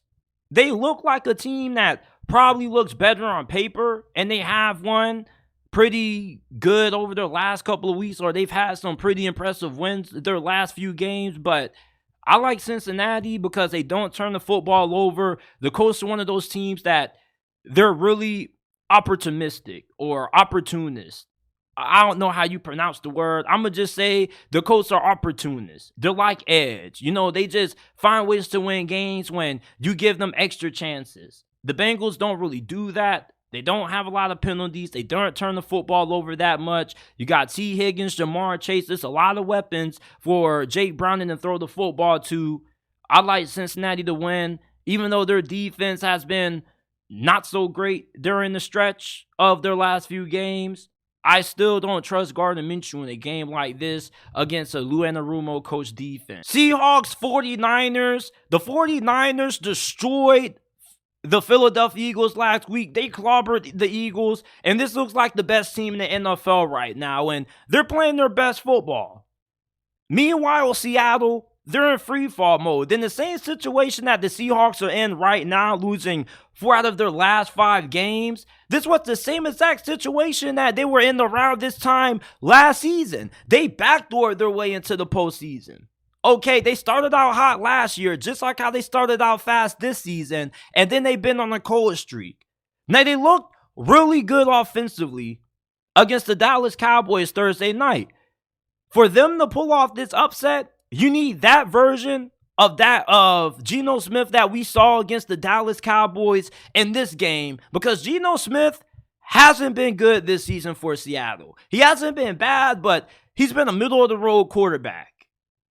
they look like a team that probably looks better on paper, and they have won pretty good over their last couple of weeks, or they've had some pretty impressive wins their last few games, but I like Cincinnati because they don't turn the football over. The Colts are one of those teams that they're really opportunistic or opportunist. I don't know how you pronounce the word. I'm going to just say the Colts are opportunists. They're like edge. They just find ways to win games when you give them extra chances. The Bengals don't really do that. They don't have a lot of penalties. They don't turn the football over that much. You got T. Higgins, Jamar Chase. There's a lot of weapons for Jake Browning to throw the football to. I like Cincinnati to win, even though their defense has been not so great during the stretch of their last few games. I still don't trust Gardner Minshew in a game like this against a Lou Anarumo coach defense. Seahawks, 49ers. The 49ers destroyed the Philadelphia Eagles last week. They clobbered the Eagles, and this looks like the best team in the NFL right now, and they're playing their best football. Meanwhile, Seattle, they're in free fall mode. In the same situation that the Seahawks are in right now, losing 4 out of their last 5 games, this was the same exact situation that they were in around this time last season. They backdoored their way into the postseason. Okay, they started out hot last year, just like how they started out fast this season, and then they've been on a cold streak. Now, they looked really good offensively against the Dallas Cowboys Thursday night. For them to pull off this upset, you need that version of Geno Smith that we saw against the Dallas Cowboys in this game, because Geno Smith hasn't been good this season for Seattle. He hasn't been bad, but he's been a middle-of-the-road quarterback.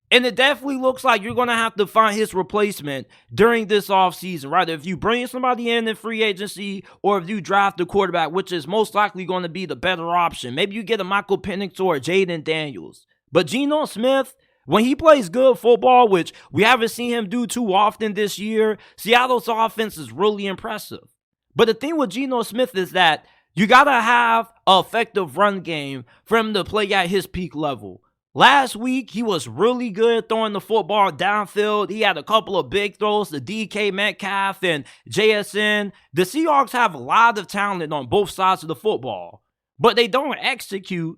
And it definitely looks like you're going to have to find his replacement during this offseason, right? If you bring somebody in free agency, or if you draft a quarterback, which is most likely going to be the better option. Maybe you get a Michael Penix or a Jaden Daniels. But Geno Smith, when he plays good football, which we haven't seen him do too often this year, Seattle's offense is really impressive. But the thing with Geno Smith is that you got to have an effective run game for him to play at his peak level. Last week, he was really good throwing the football downfield. He had a couple of big throws to DK Metcalf and JSN. The Seahawks have a lot of talent on both sides of the football, but they don't execute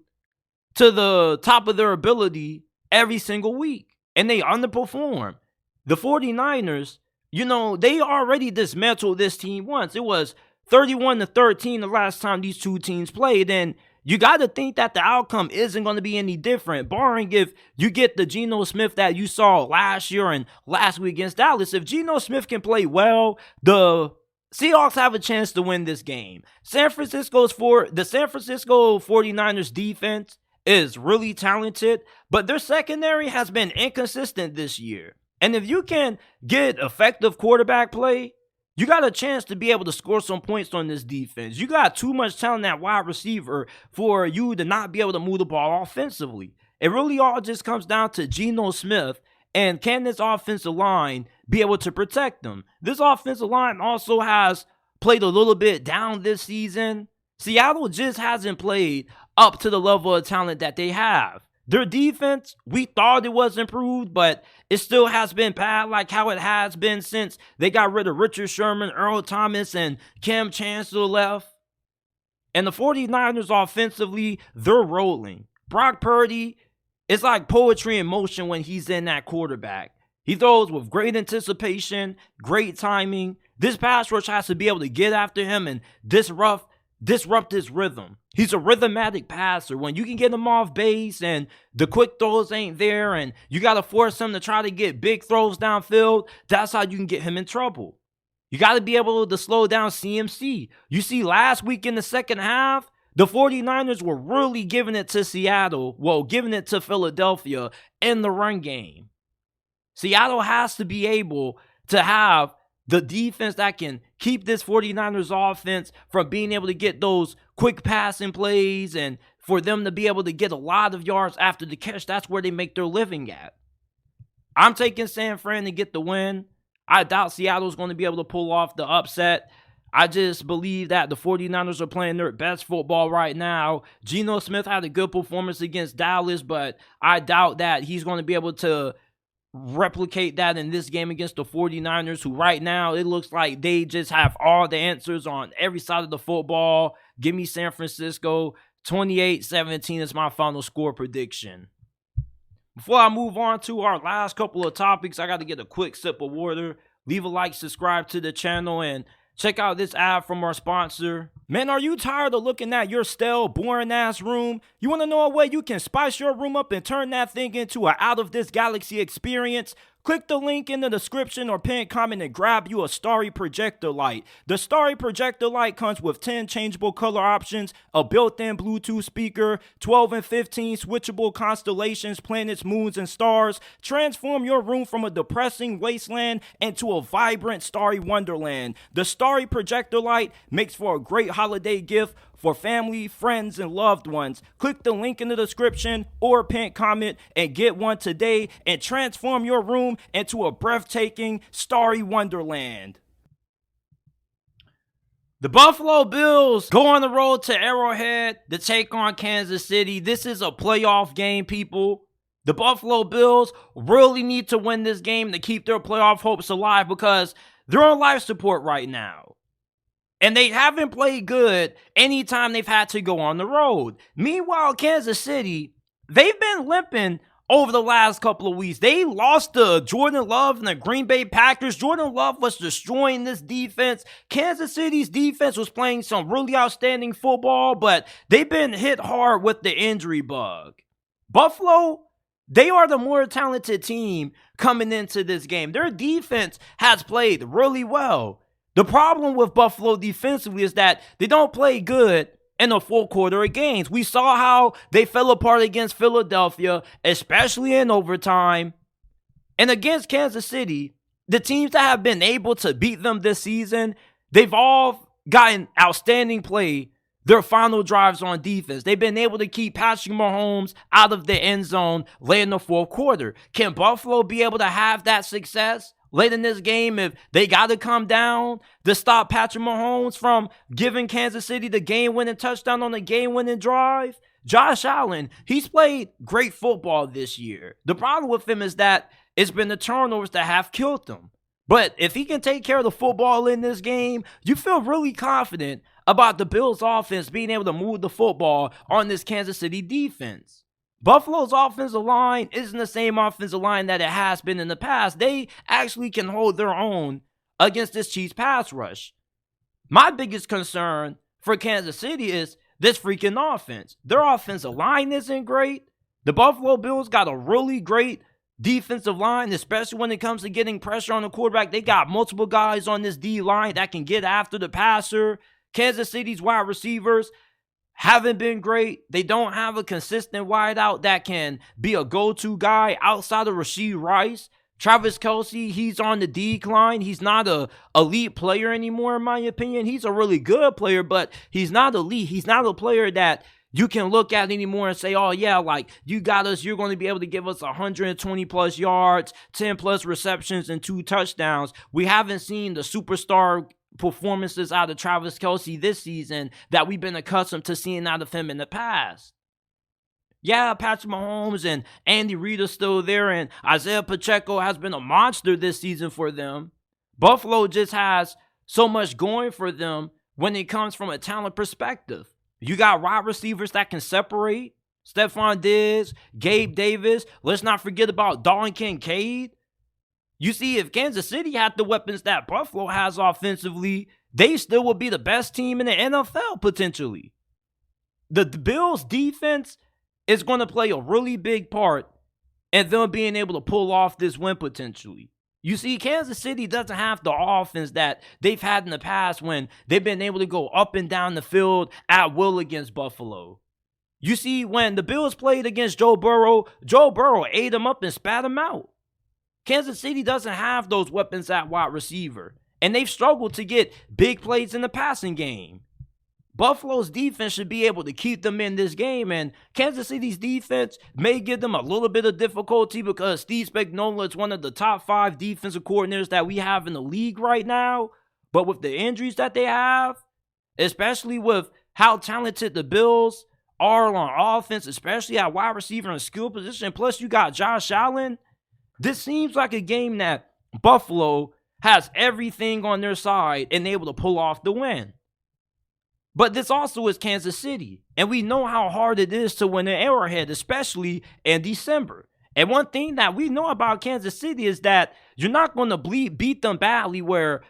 to the top of their ability every single week, and they underperform. The 49ers, they already dismantled this team once. It was 31-13 the last time these two teams played, and you got to think that the outcome isn't going to be any different, barring if you get the Geno Smith that you saw last year and last week against Dallas. If Geno Smith can play well, the Seahawks have a chance to win this game. The San Francisco 49ers defense is really talented, but their secondary has been inconsistent this year. And if you can get effective quarterback play, you got a chance to be able to score some points on this defense. You got too much talent at wide receiver for you to not be able to move the ball offensively. It really all just comes down to Geno Smith, and can this offensive line be able to protect them? This offensive line also has played a little bit down this season. Seattle just hasn't played up to the level of talent that they have. Their defense, we thought it was improved, but it still has been bad, like how it has been since they got rid of Richard Sherman, Earl Thomas, and Kim Chancellor left. And the 49ers offensively, they're rolling. Brock Purdy, it's like poetry in motion when he's in that quarterback. He throws with great anticipation, great timing. This pass rush has to be able to get after him and disrupt his rhythm. He's a rhythmatic passer. When you can get him off base and the quick throws ain't there and you got to force him to try to get big throws downfield, that's how you can get him in trouble. You got to be able to slow down CMC. You see, last week in the second half, the 49ers were really giving it to giving it to Philadelphia in the run game. Seattle has to be able to have the defense that can keep this 49ers offense from being able to get those quick passing plays and for them to be able to get a lot of yards after the catch. That's where they make their living at. I'm taking San Fran to get the win. I doubt Seattle's going to be able to pull off the upset. I just believe that the 49ers are playing their best football right now. Geno Smith had a good performance against Dallas, but I doubt that he's going to be able to replicate that in this game against the 49ers, who right now it looks like they just have all the answers on every side of the football. Give me San Francisco. 28-17 is my final score prediction. Before I move on to our last couple of topics, I got to get a quick sip of water. Leave a like, subscribe to the channel, and check out this ad from our sponsor. Man, are you tired of looking at your stale, boring-ass room? You want to know a way you can spice your room up and turn that thing into an out-of-this-galaxy experience? Click the link in the description or pinned comment and grab you a Starry projector light. The Starry projector light comes with 10 changeable color options, a built-in Bluetooth speaker, 12 and 15 switchable constellations, planets, moons, and stars. Transform your room from a depressing wasteland into a vibrant starry wonderland. The Starry projector light makes for a great holiday gift for family, friends, and loved ones. Click the link in the description or pinned comment and get one today and transform your room into a breathtaking, starry wonderland. The Buffalo Bills go on the road to Arrowhead to take on Kansas City. This is a playoff game, people. The Buffalo Bills really need to win this game to keep their playoff hopes alive because they're on life support right now. And they haven't played good anytime they've had to go on the road. Meanwhile, Kansas City, they've been limping over the last couple of weeks. They lost to Jordan Love and the Green Bay Packers. Jordan Love was destroying this defense. Kansas City's defense was playing some really outstanding football, but they've been hit hard with the injury bug. Buffalo, they are the more talented team coming into this game. Their defense has played really well. The problem with Buffalo defensively is that they don't play good in the full quarter of games. We saw how they fell apart against Philadelphia, especially in overtime. And against Kansas City, the teams that have been able to beat them this season, they've all gotten outstanding play their final drives on defense. They've been able to keep Patrick Mahomes out of the end zone late in the fourth quarter. Can Buffalo be able to have that success late in this game if they got to come down to stop Patrick Mahomes from giving Kansas City the game-winning touchdown on the game-winning drive? Josh Allen, he's played great football this year. The problem with him is that it's been the turnovers that have killed him. But if he can take care of the football in this game, you feel really confident about the Bills' offense being able to move the football on this Kansas City defense. Buffalo's offensive line isn't the same offensive line that it has been in the past. They actually can hold their own against this Chiefs pass rush. My biggest concern for Kansas City is this freaking offense. Their offensive line isn't great. The Buffalo Bills got a really great defensive line, especially when it comes to getting pressure on the quarterback. They got multiple guys on this D line that can get after the passer. Kansas City's wide receivers haven't been great. They don't have a consistent wideout that can be a go-to guy outside of Rashee Rice. Travis Kelce, he's on the decline. He's not an elite player anymore, in my opinion. He's a really good player, but he's not elite. He's not a player that you can look at anymore and say, oh, yeah, like, you got us. You're going to be able to give us 120-plus yards, 10-plus receptions, and 2 touchdowns. We haven't seen the superstar performances out of Travis Kelce this season that we've been accustomed to seeing out of him in the past. Yeah, Patrick Mahomes and Andy Reid are still there, and Isaiah Pacheco has been a monster this season for them. Buffalo just has so much going for them when it comes from a talent perspective. You got wide receivers that can separate. Stephon Diggs, Gabe Davis. Let's not forget about Dalton Kincaid. You see, if Kansas City had the weapons that Buffalo has offensively, they still would be the best team in the NFL, potentially. The Bills' defense is going to play a really big part in them being able to pull off this win, potentially. You see, Kansas City doesn't have the offense that they've had in the past when they've been able to go up and down the field at will against Buffalo. You see, when the Bills played against Joe Burrow ate him up and spat him out. Kansas City doesn't have those weapons at wide receiver, and they've struggled to get big plays in the passing game. Buffalo's defense should be able to keep them in this game, and Kansas City's defense may give them a little bit of difficulty because Steve Spagnuolo is one of the top 5 defensive coordinators that we have in the league right now. But with the injuries that they have, especially with how talented the Bills are on offense, especially at wide receiver and skill position, plus you got Josh Allen, This seems like a game that Buffalo has everything on their side and able to pull off the win. But this also is Kansas City, and we know how hard it is to win an Arrowhead, especially in December. And one thing that we know about Kansas City is that you're not going to beat them badly where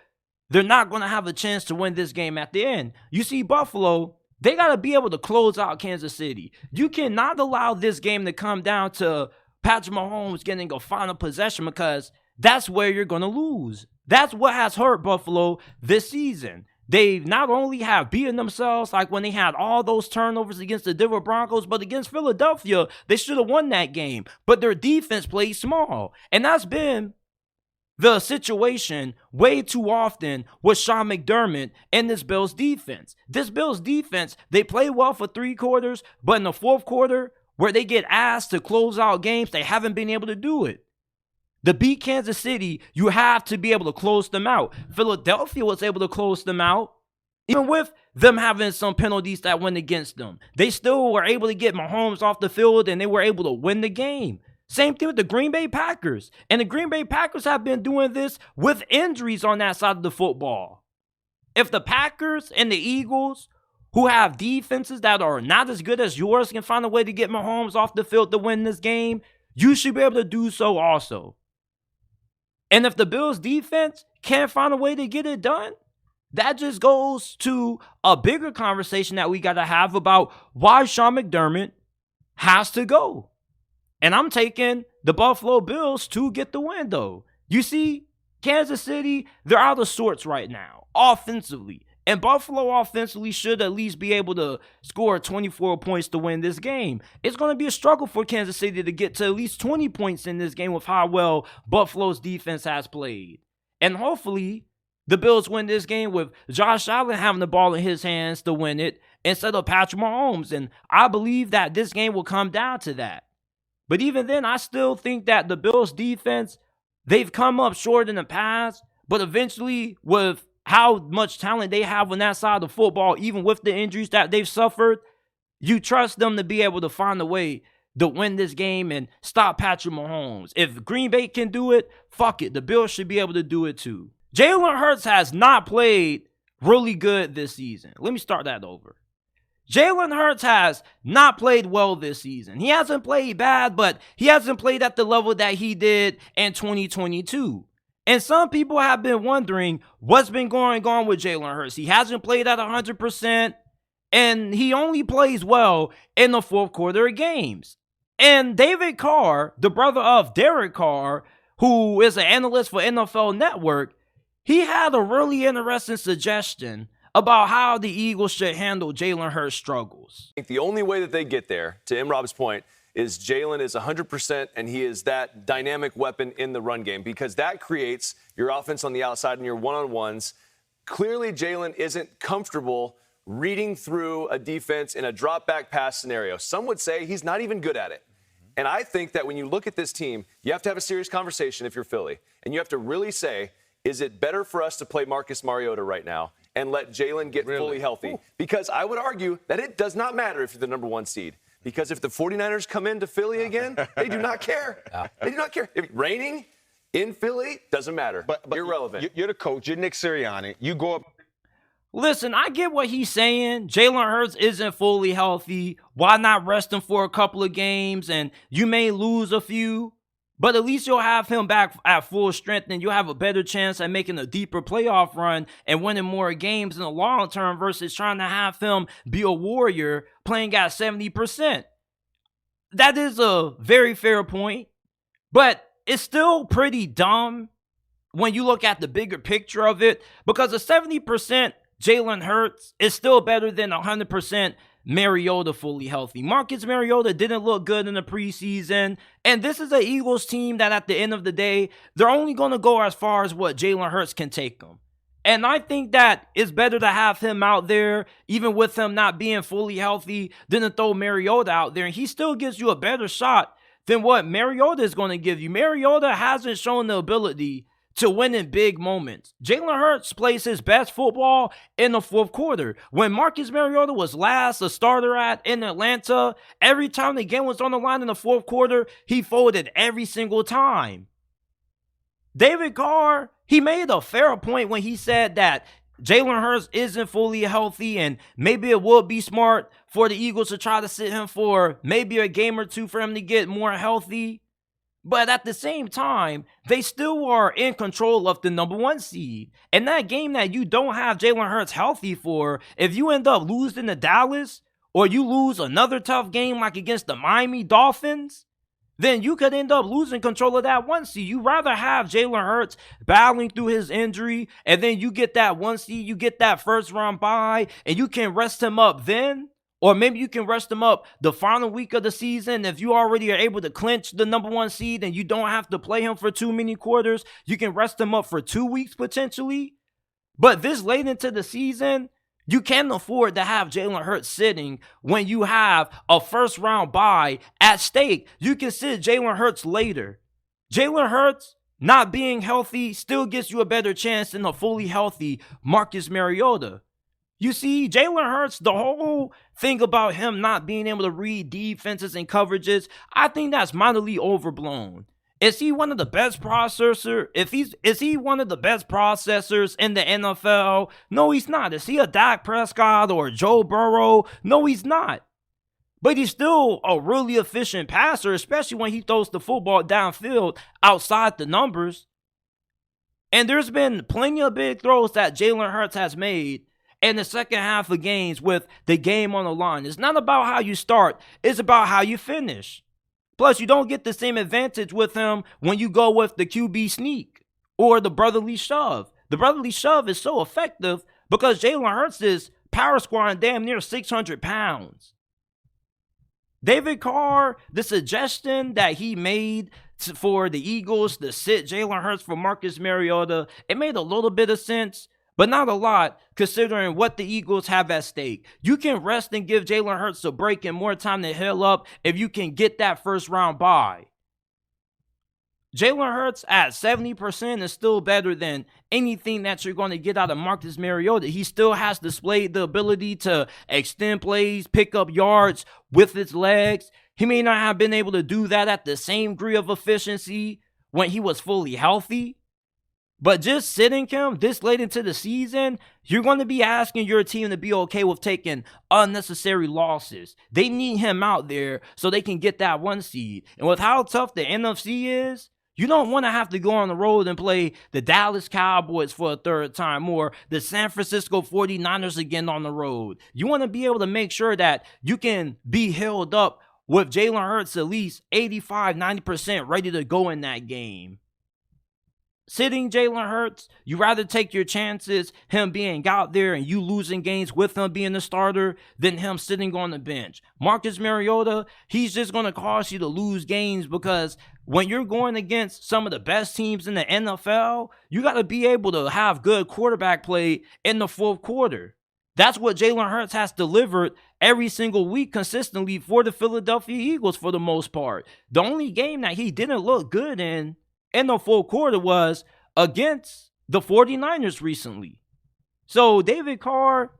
they're not going to have a chance to win this game at the end. You see, Buffalo, they got to be able to close out Kansas City. You cannot allow this game to come down to Patrick Mahomes getting a final possession, because that's where you're going to lose. That's what has hurt Buffalo this season. They not only have beaten themselves, like when they had all those turnovers against the Denver Broncos, but against Philadelphia, they should have won that game. But their defense played small. And that's been the situation way too often with Sean McDermott and this Bills defense. This Bills defense, they play well for 3 quarters, but in the 4th quarter, where they get asked to close out games, they haven't been able to do it. To beat Kansas City, you have to be able to close them out. Philadelphia was able to close them out, even with them having some penalties that went against them. They still were able to get Mahomes off the field, and they were able to win the game. Same thing with the Green Bay Packers. And the Green Bay Packers have been doing this with injuries on that side of the football. If the Packers and the Eagles, who have defenses that are not as good as yours, can find a way to get Mahomes off the field to win this game, you should be able to do so also. And if the Bills defense can't find a way to get it done, that just goes to a bigger conversation that we got to have about why Sean McDermott has to go. And I'm taking the Buffalo Bills to get the win, though. You see, Kansas City, they're out of sorts right now, offensively. And Buffalo offensively should at least be able to score 24 points to win this game. It's going to be a struggle for Kansas City to get to at least 20 points in this game with how well Buffalo's defense has played. And hopefully, the Bills win this game with Josh Allen having the ball in his hands to win it instead of Patrick Mahomes. And I believe that this game will come down to that. But even then, I still think that the Bills defense, they've come up short in the past, but eventually with how much talent they have on that side of the football, even with the injuries that they've suffered, you trust them to be able to find a way to win this game and stop Patrick Mahomes. If Green Bay can do it, fuck it. The Bills should be able to do it too. Jalen Hurts has not played really good this season. Let me start that over. Jalen Hurts has not played well this season. He hasn't played bad, but he hasn't played at the level that he did in 2022. And some people have been wondering what's been going on with Jalen Hurts. He hasn't played at 100%, and he only plays well in the 4th quarter of games. And David Carr, the brother of Derek Carr, who is an analyst for NFL Network, he had a really interesting suggestion about how the Eagles should handle Jalen Hurts' struggles. I think the only way that they get there, to Imrov's point, is Jalen is 100%, and he is that dynamic weapon in the run game, because that creates your offense on the outside and your one-on-ones. Clearly, Jalen isn't comfortable reading through a defense in a drop-back pass scenario. Some would say he's not even good at it. And I think that when you look at this team, you have to have a serious conversation if you're Philly, and you have to really say, is it better for us to play Marcus Mariota right now and let Jalen get fully healthy? Ooh. Because I would argue that it does not matter if you're the number 1 seed. Because if the 49ers come into Philly again, they do not care. They do not care. If raining in Philly, doesn't matter. But irrelevant. You're the coach. You're Nick Sirianni. You go up. Listen, I get what he's saying. Jalen Hurts isn't fully healthy. Why not rest him for a couple of games? And you may lose a few, but at least you'll have him back at full strength, and you'll have a better chance at making a deeper playoff run and winning more games in the long term versus trying to have him be a warrior playing at 70%. That is a very fair point, but it's still pretty dumb when you look at the bigger picture of it, because a 70% Jalen Hurts is still better than 100% Mariota fully healthy. Marcus Mariota didn't look good in the preseason, and this is an Eagles team that at the end of the day, they're only going to go as far as what Jalen Hurts can take them. And I think that it's better to have him out there, even with him not being fully healthy, than to throw Mariota out there, and he still gives you a better shot than what Mariota is going to give you. Mariota hasn't shown the ability to win in big moments. Jalen Hurts plays his best football in the 4th quarter. When Marcus Mariota was last a starter in Atlanta, every time the game was on the line in the 4th quarter, he folded every single time. David Carr, he made a fair point when he said that Jalen Hurts isn't fully healthy, and maybe it would be smart for the Eagles to try to sit him for maybe a game or two for him to get more healthy. But at the same time, they still are in control of the number 1 seed. And that game that you don't have Jalen Hurts healthy for, if you end up losing to Dallas, or you lose another tough game like against the Miami Dolphins, then you could end up losing control of that 1 seed. You rather have Jalen Hurts battling through his injury, and then you get that 1 seed, you get that first round bye, and you can rest him up then. Or maybe you can rest him up the final week of the season. If you already are able to clinch the number 1 seed and you don't have to play him for too many quarters, you can rest him up for 2 weeks potentially. But this late into the season, you can't afford to have Jalen Hurts sitting when you have a first round bye at stake. You can sit Jalen Hurts later. Jalen Hurts not being healthy still gives you a better chance than a fully healthy Marcus Mariota. You see, Jalen Hurts, the whole thing about him not being able to read defenses and coverages, I think that's mildly overblown. Is he one of the best processors? Is he one of the best processors in the NFL? No, he's not. Is he a Dak Prescott or Joe Burrow? No, he's not. But he's still a really efficient passer, especially when he throws the football downfield outside the numbers. And there's been plenty of big throws that Jalen Hurts has made in the second half of games with the game on the line. It's not about how you start. It's about how you finish. Plus, you don't get the same advantage with him when you go with the QB sneak or the brotherly shove. The brotherly shove is so effective because Jalen Hurts is power squatting damn near 600 pounds. David Carr, the suggestion that he made for the Eagles to sit Jalen Hurts for Marcus Mariota, it made a little bit of sense, but not a lot considering what the Eagles have at stake. You can rest and give Jalen Hurts a break and more time to heal up if you can get that first round bye. Jalen Hurts at 70% is still better than anything that you're going to get out of Marcus Mariota. He still has displayed the ability to extend plays, pick up yards with his legs. He may not have been able to do that at the same degree of efficiency when he was fully healthy. But just sitting him this late into the season, you're going to be asking your team to be okay with taking unnecessary losses. They need him out there so they can get that 1 seed. And with how tough the NFC is, you don't want to have to go on the road and play the Dallas Cowboys for a third time or the San Francisco 49ers again on the road. You want to be able to make sure that you can be held up with Jalen Hurts at least 85-90% ready to go in that game. Sitting Jalen Hurts, you rather take your chances, him being out there and you losing games with him being the starter than him sitting on the bench. Marcus Mariota, he's just going to cause you to lose games because when you're going against some of the best teams in the NFL, you got to be able to have good quarterback play in the fourth quarter. That's what Jalen Hurts has delivered every single week consistently for the Philadelphia Eagles for the most part. The only game that he didn't look good in the fourth quarter was against the 49ers recently. So David Carr,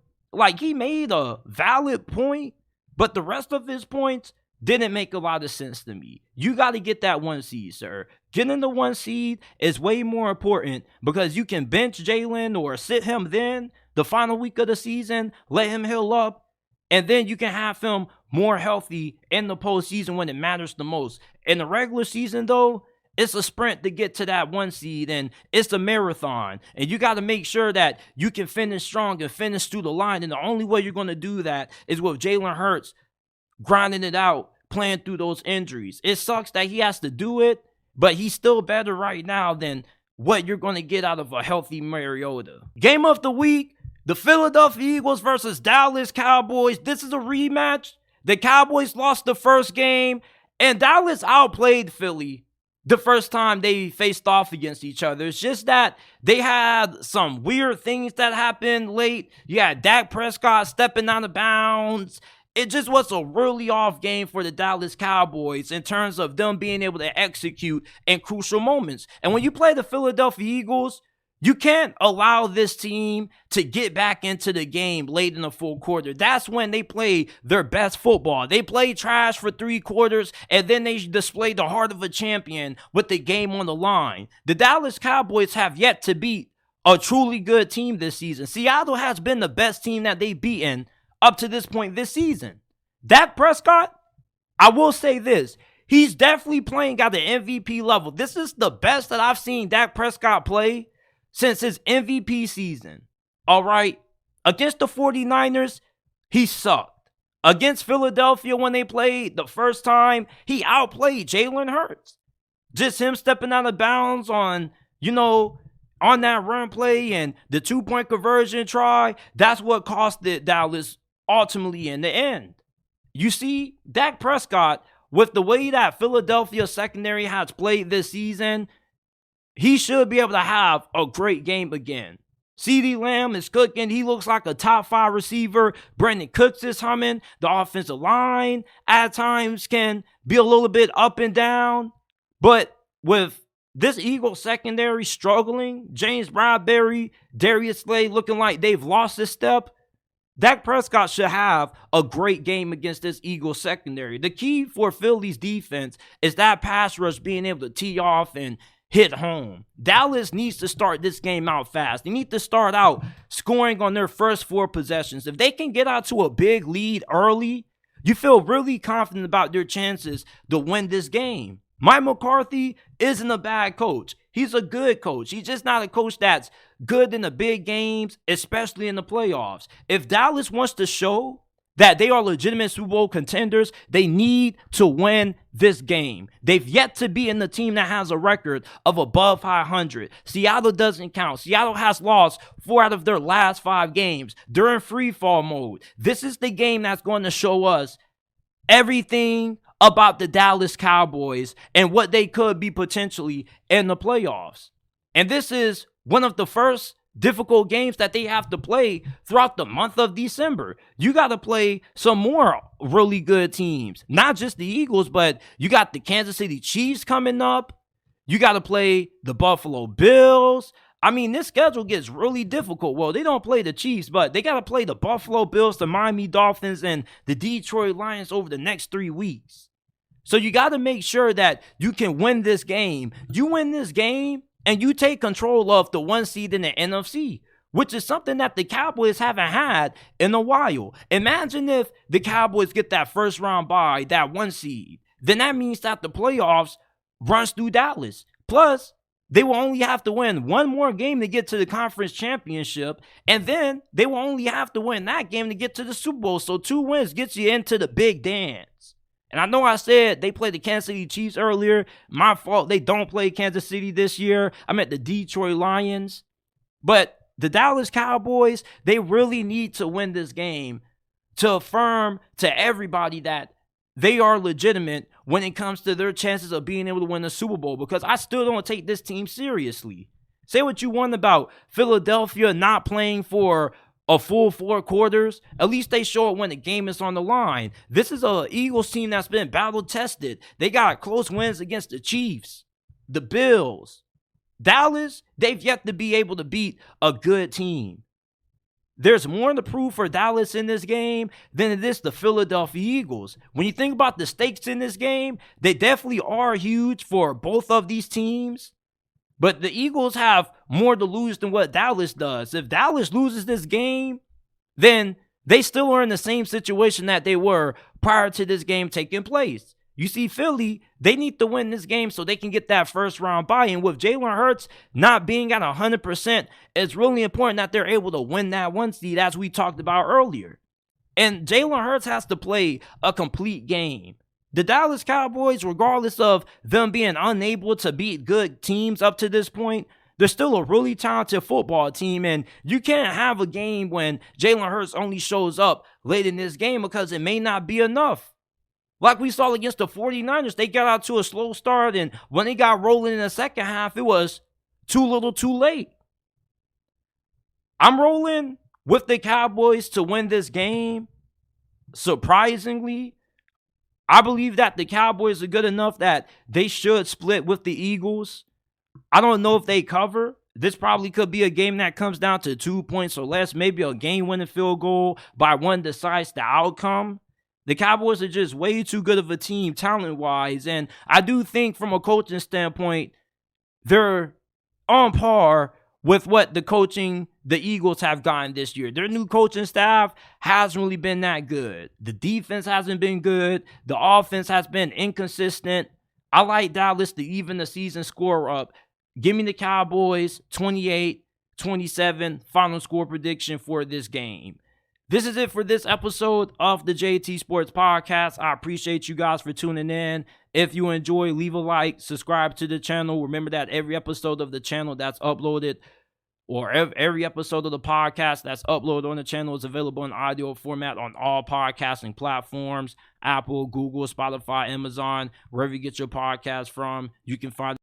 he made a valid point, but the rest of his points didn't make a lot of sense to me. You got to get that 1 seed, sir. Getting the 1 seed is way more important because you can bench Jalen or sit him then the final week of the season, let him heal up, and then you can have him more healthy in the postseason when it matters the most. In the regular season, though, it's a sprint to get to that 1 seed, and it's a marathon. And you got to make sure that you can finish strong and finish through the line. And the only way you're going to do that is with Jalen Hurts grinding it out, playing through those injuries. It sucks that he has to do it, but he's still better right now than what you're going to get out of a healthy Mariota. Game of the week, the Philadelphia Eagles versus Dallas Cowboys. This is a rematch. The Cowboys lost the first game, and Dallas outplayed Philly the first time they faced off against each other. It's just that they had some weird things that happened late. You had Dak Prescott stepping out of bounds. It just was a really off game for the Dallas Cowboys in terms of them being able to execute in crucial moments. And when you play the Philadelphia Eagles, You can't allow this team to get back into the game late in the fourth quarter. That's when they play their best football. They play trash for 3 quarters, and then they display the heart of a champion with the game on the line. The Dallas Cowboys have yet to beat a truly good team this season. Seattle has been the best team that they've beaten up to this point this season. Dak Prescott, I will say this. He's definitely playing at the MVP level. This is the best that I've seen Dak Prescott play since his MVP season. All right. Against the 49ers, he sucked. Against Philadelphia when they played the first time, he outplayed Jalen Hurts. Just him stepping out of bounds on that run play and the 2-point conversion try, that's what cost it Dallas ultimately in the end. You see, Dak Prescott, with the way that Philadelphia secondary has played this season, he should be able to have a great game again. CeeDee Lamb is cooking. He looks like a top 5 receiver. Brandon Cooks is humming. The offensive line at times can be a little bit up and down. But with this Eagles secondary struggling, James Bradbury, Darius Slay looking like they've lost a step, Dak Prescott should have a great game against this Eagles secondary. The key for Philly's defense is that pass rush being able to tee off and hit home. Dallas needs to start this game out fast. They need to start out scoring on their first 4 possessions. If they can get out to a big lead early, you feel really confident about their chances to win this game. Mike McCarthy isn't a bad coach. He's a good coach. He's just not a coach that's good in the big games, especially in the playoffs. If Dallas wants to show that they are legitimate Super Bowl contenders, they need to win this game. They've yet to be in the team that has a record of above 500. Seattle doesn't count. Seattle has lost 4 out of their last 5 games. They're in free fall mode. This is the game that's going to show us everything about the Dallas Cowboys and what they could be potentially in the playoffs. And this is one of the first difficult games that they have to play throughout the month of December. You got to play some more really good teams. Not just the Eagles, but you got the Kansas City Chiefs coming up. You got to play the Buffalo Bills. I mean, this schedule gets really difficult. Well, they don't play the Chiefs, but they got to play the Buffalo Bills, the Miami Dolphins, and the Detroit Lions over the next 3 weeks. So you got to make sure that you can win this game. You win this game, and you take control of the 1 seed in the NFC, which is something that the Cowboys haven't had in a while. Imagine if the Cowboys get that first round bye, that 1 seed. Then that means that the playoffs runs through Dallas. Plus, they will only have to win 1 more game to get to the conference championship, and then they will only have to win that game to get to the Super Bowl. So 2 wins gets you into the big dance. And I know I said they played the Kansas City Chiefs earlier. My fault. They don't play Kansas City this year. I meant the Detroit Lions. But the Dallas Cowboys, they really need to win this game to affirm to everybody that they are legitimate when it comes to their chances of being able to win the Super Bowl, because I still don't take this team seriously. Say what you want about Philadelphia not playing for a full 4 quarters, at least they show it when the game is on the line. This is an Eagles team that's been battle-tested. They got close wins against the Chiefs, the Bills. Dallas, they've yet to be able to beat a good team. There's more to prove for Dallas in this game than it is the Philadelphia Eagles. When you think about the stakes in this game, they definitely are huge for both of these teams. But the Eagles have more to lose than what Dallas does. If Dallas loses this game, then they still are in the same situation that they were prior to this game taking place. You see, Philly, they need to win this game so they can get that first round bye. And with Jalen Hurts not being at 100%, it's really important that they're able to win that 1 seed, as we talked about earlier. And Jalen Hurts has to play a complete game. The Dallas Cowboys, regardless of them being unable to beat good teams up to this point, they're still a really talented football team, and you can't have a game when Jalen Hurts only shows up late in this game because it may not be enough. Like we saw against the 49ers, they got out to a slow start, and when they got rolling in the second half, it was too little too late. I'm rolling with the Cowboys to win this game. Surprisingly, I believe that the Cowboys are good enough that they should split with the Eagles. I don't know if they cover. this probably could be a game that comes down to 2 points or less, maybe a game-winning field goal by one decides the outcome. The Cowboys are just way too good of a team talent-wise, and I do think from a coaching standpoint, they're on par with what the coaching the Eagles have gotten this year. Their new coaching staff hasn't really been that good. The defense hasn't been good. The offense has been inconsistent. I like Dallas to even the season score up. Give me the Cowboys 28-27 final score prediction for this game. This is it for this episode of the JT Sports Podcast. I appreciate you guys for tuning in. If you enjoy, leave a like, subscribe to the channel. Remember that every episode of the channel that's uploaded, or every episode of the podcast that's uploaded on the channel, is available in audio format on all podcasting platforms: Apple, Google, Spotify, Amazon, wherever you get your podcast from. You can find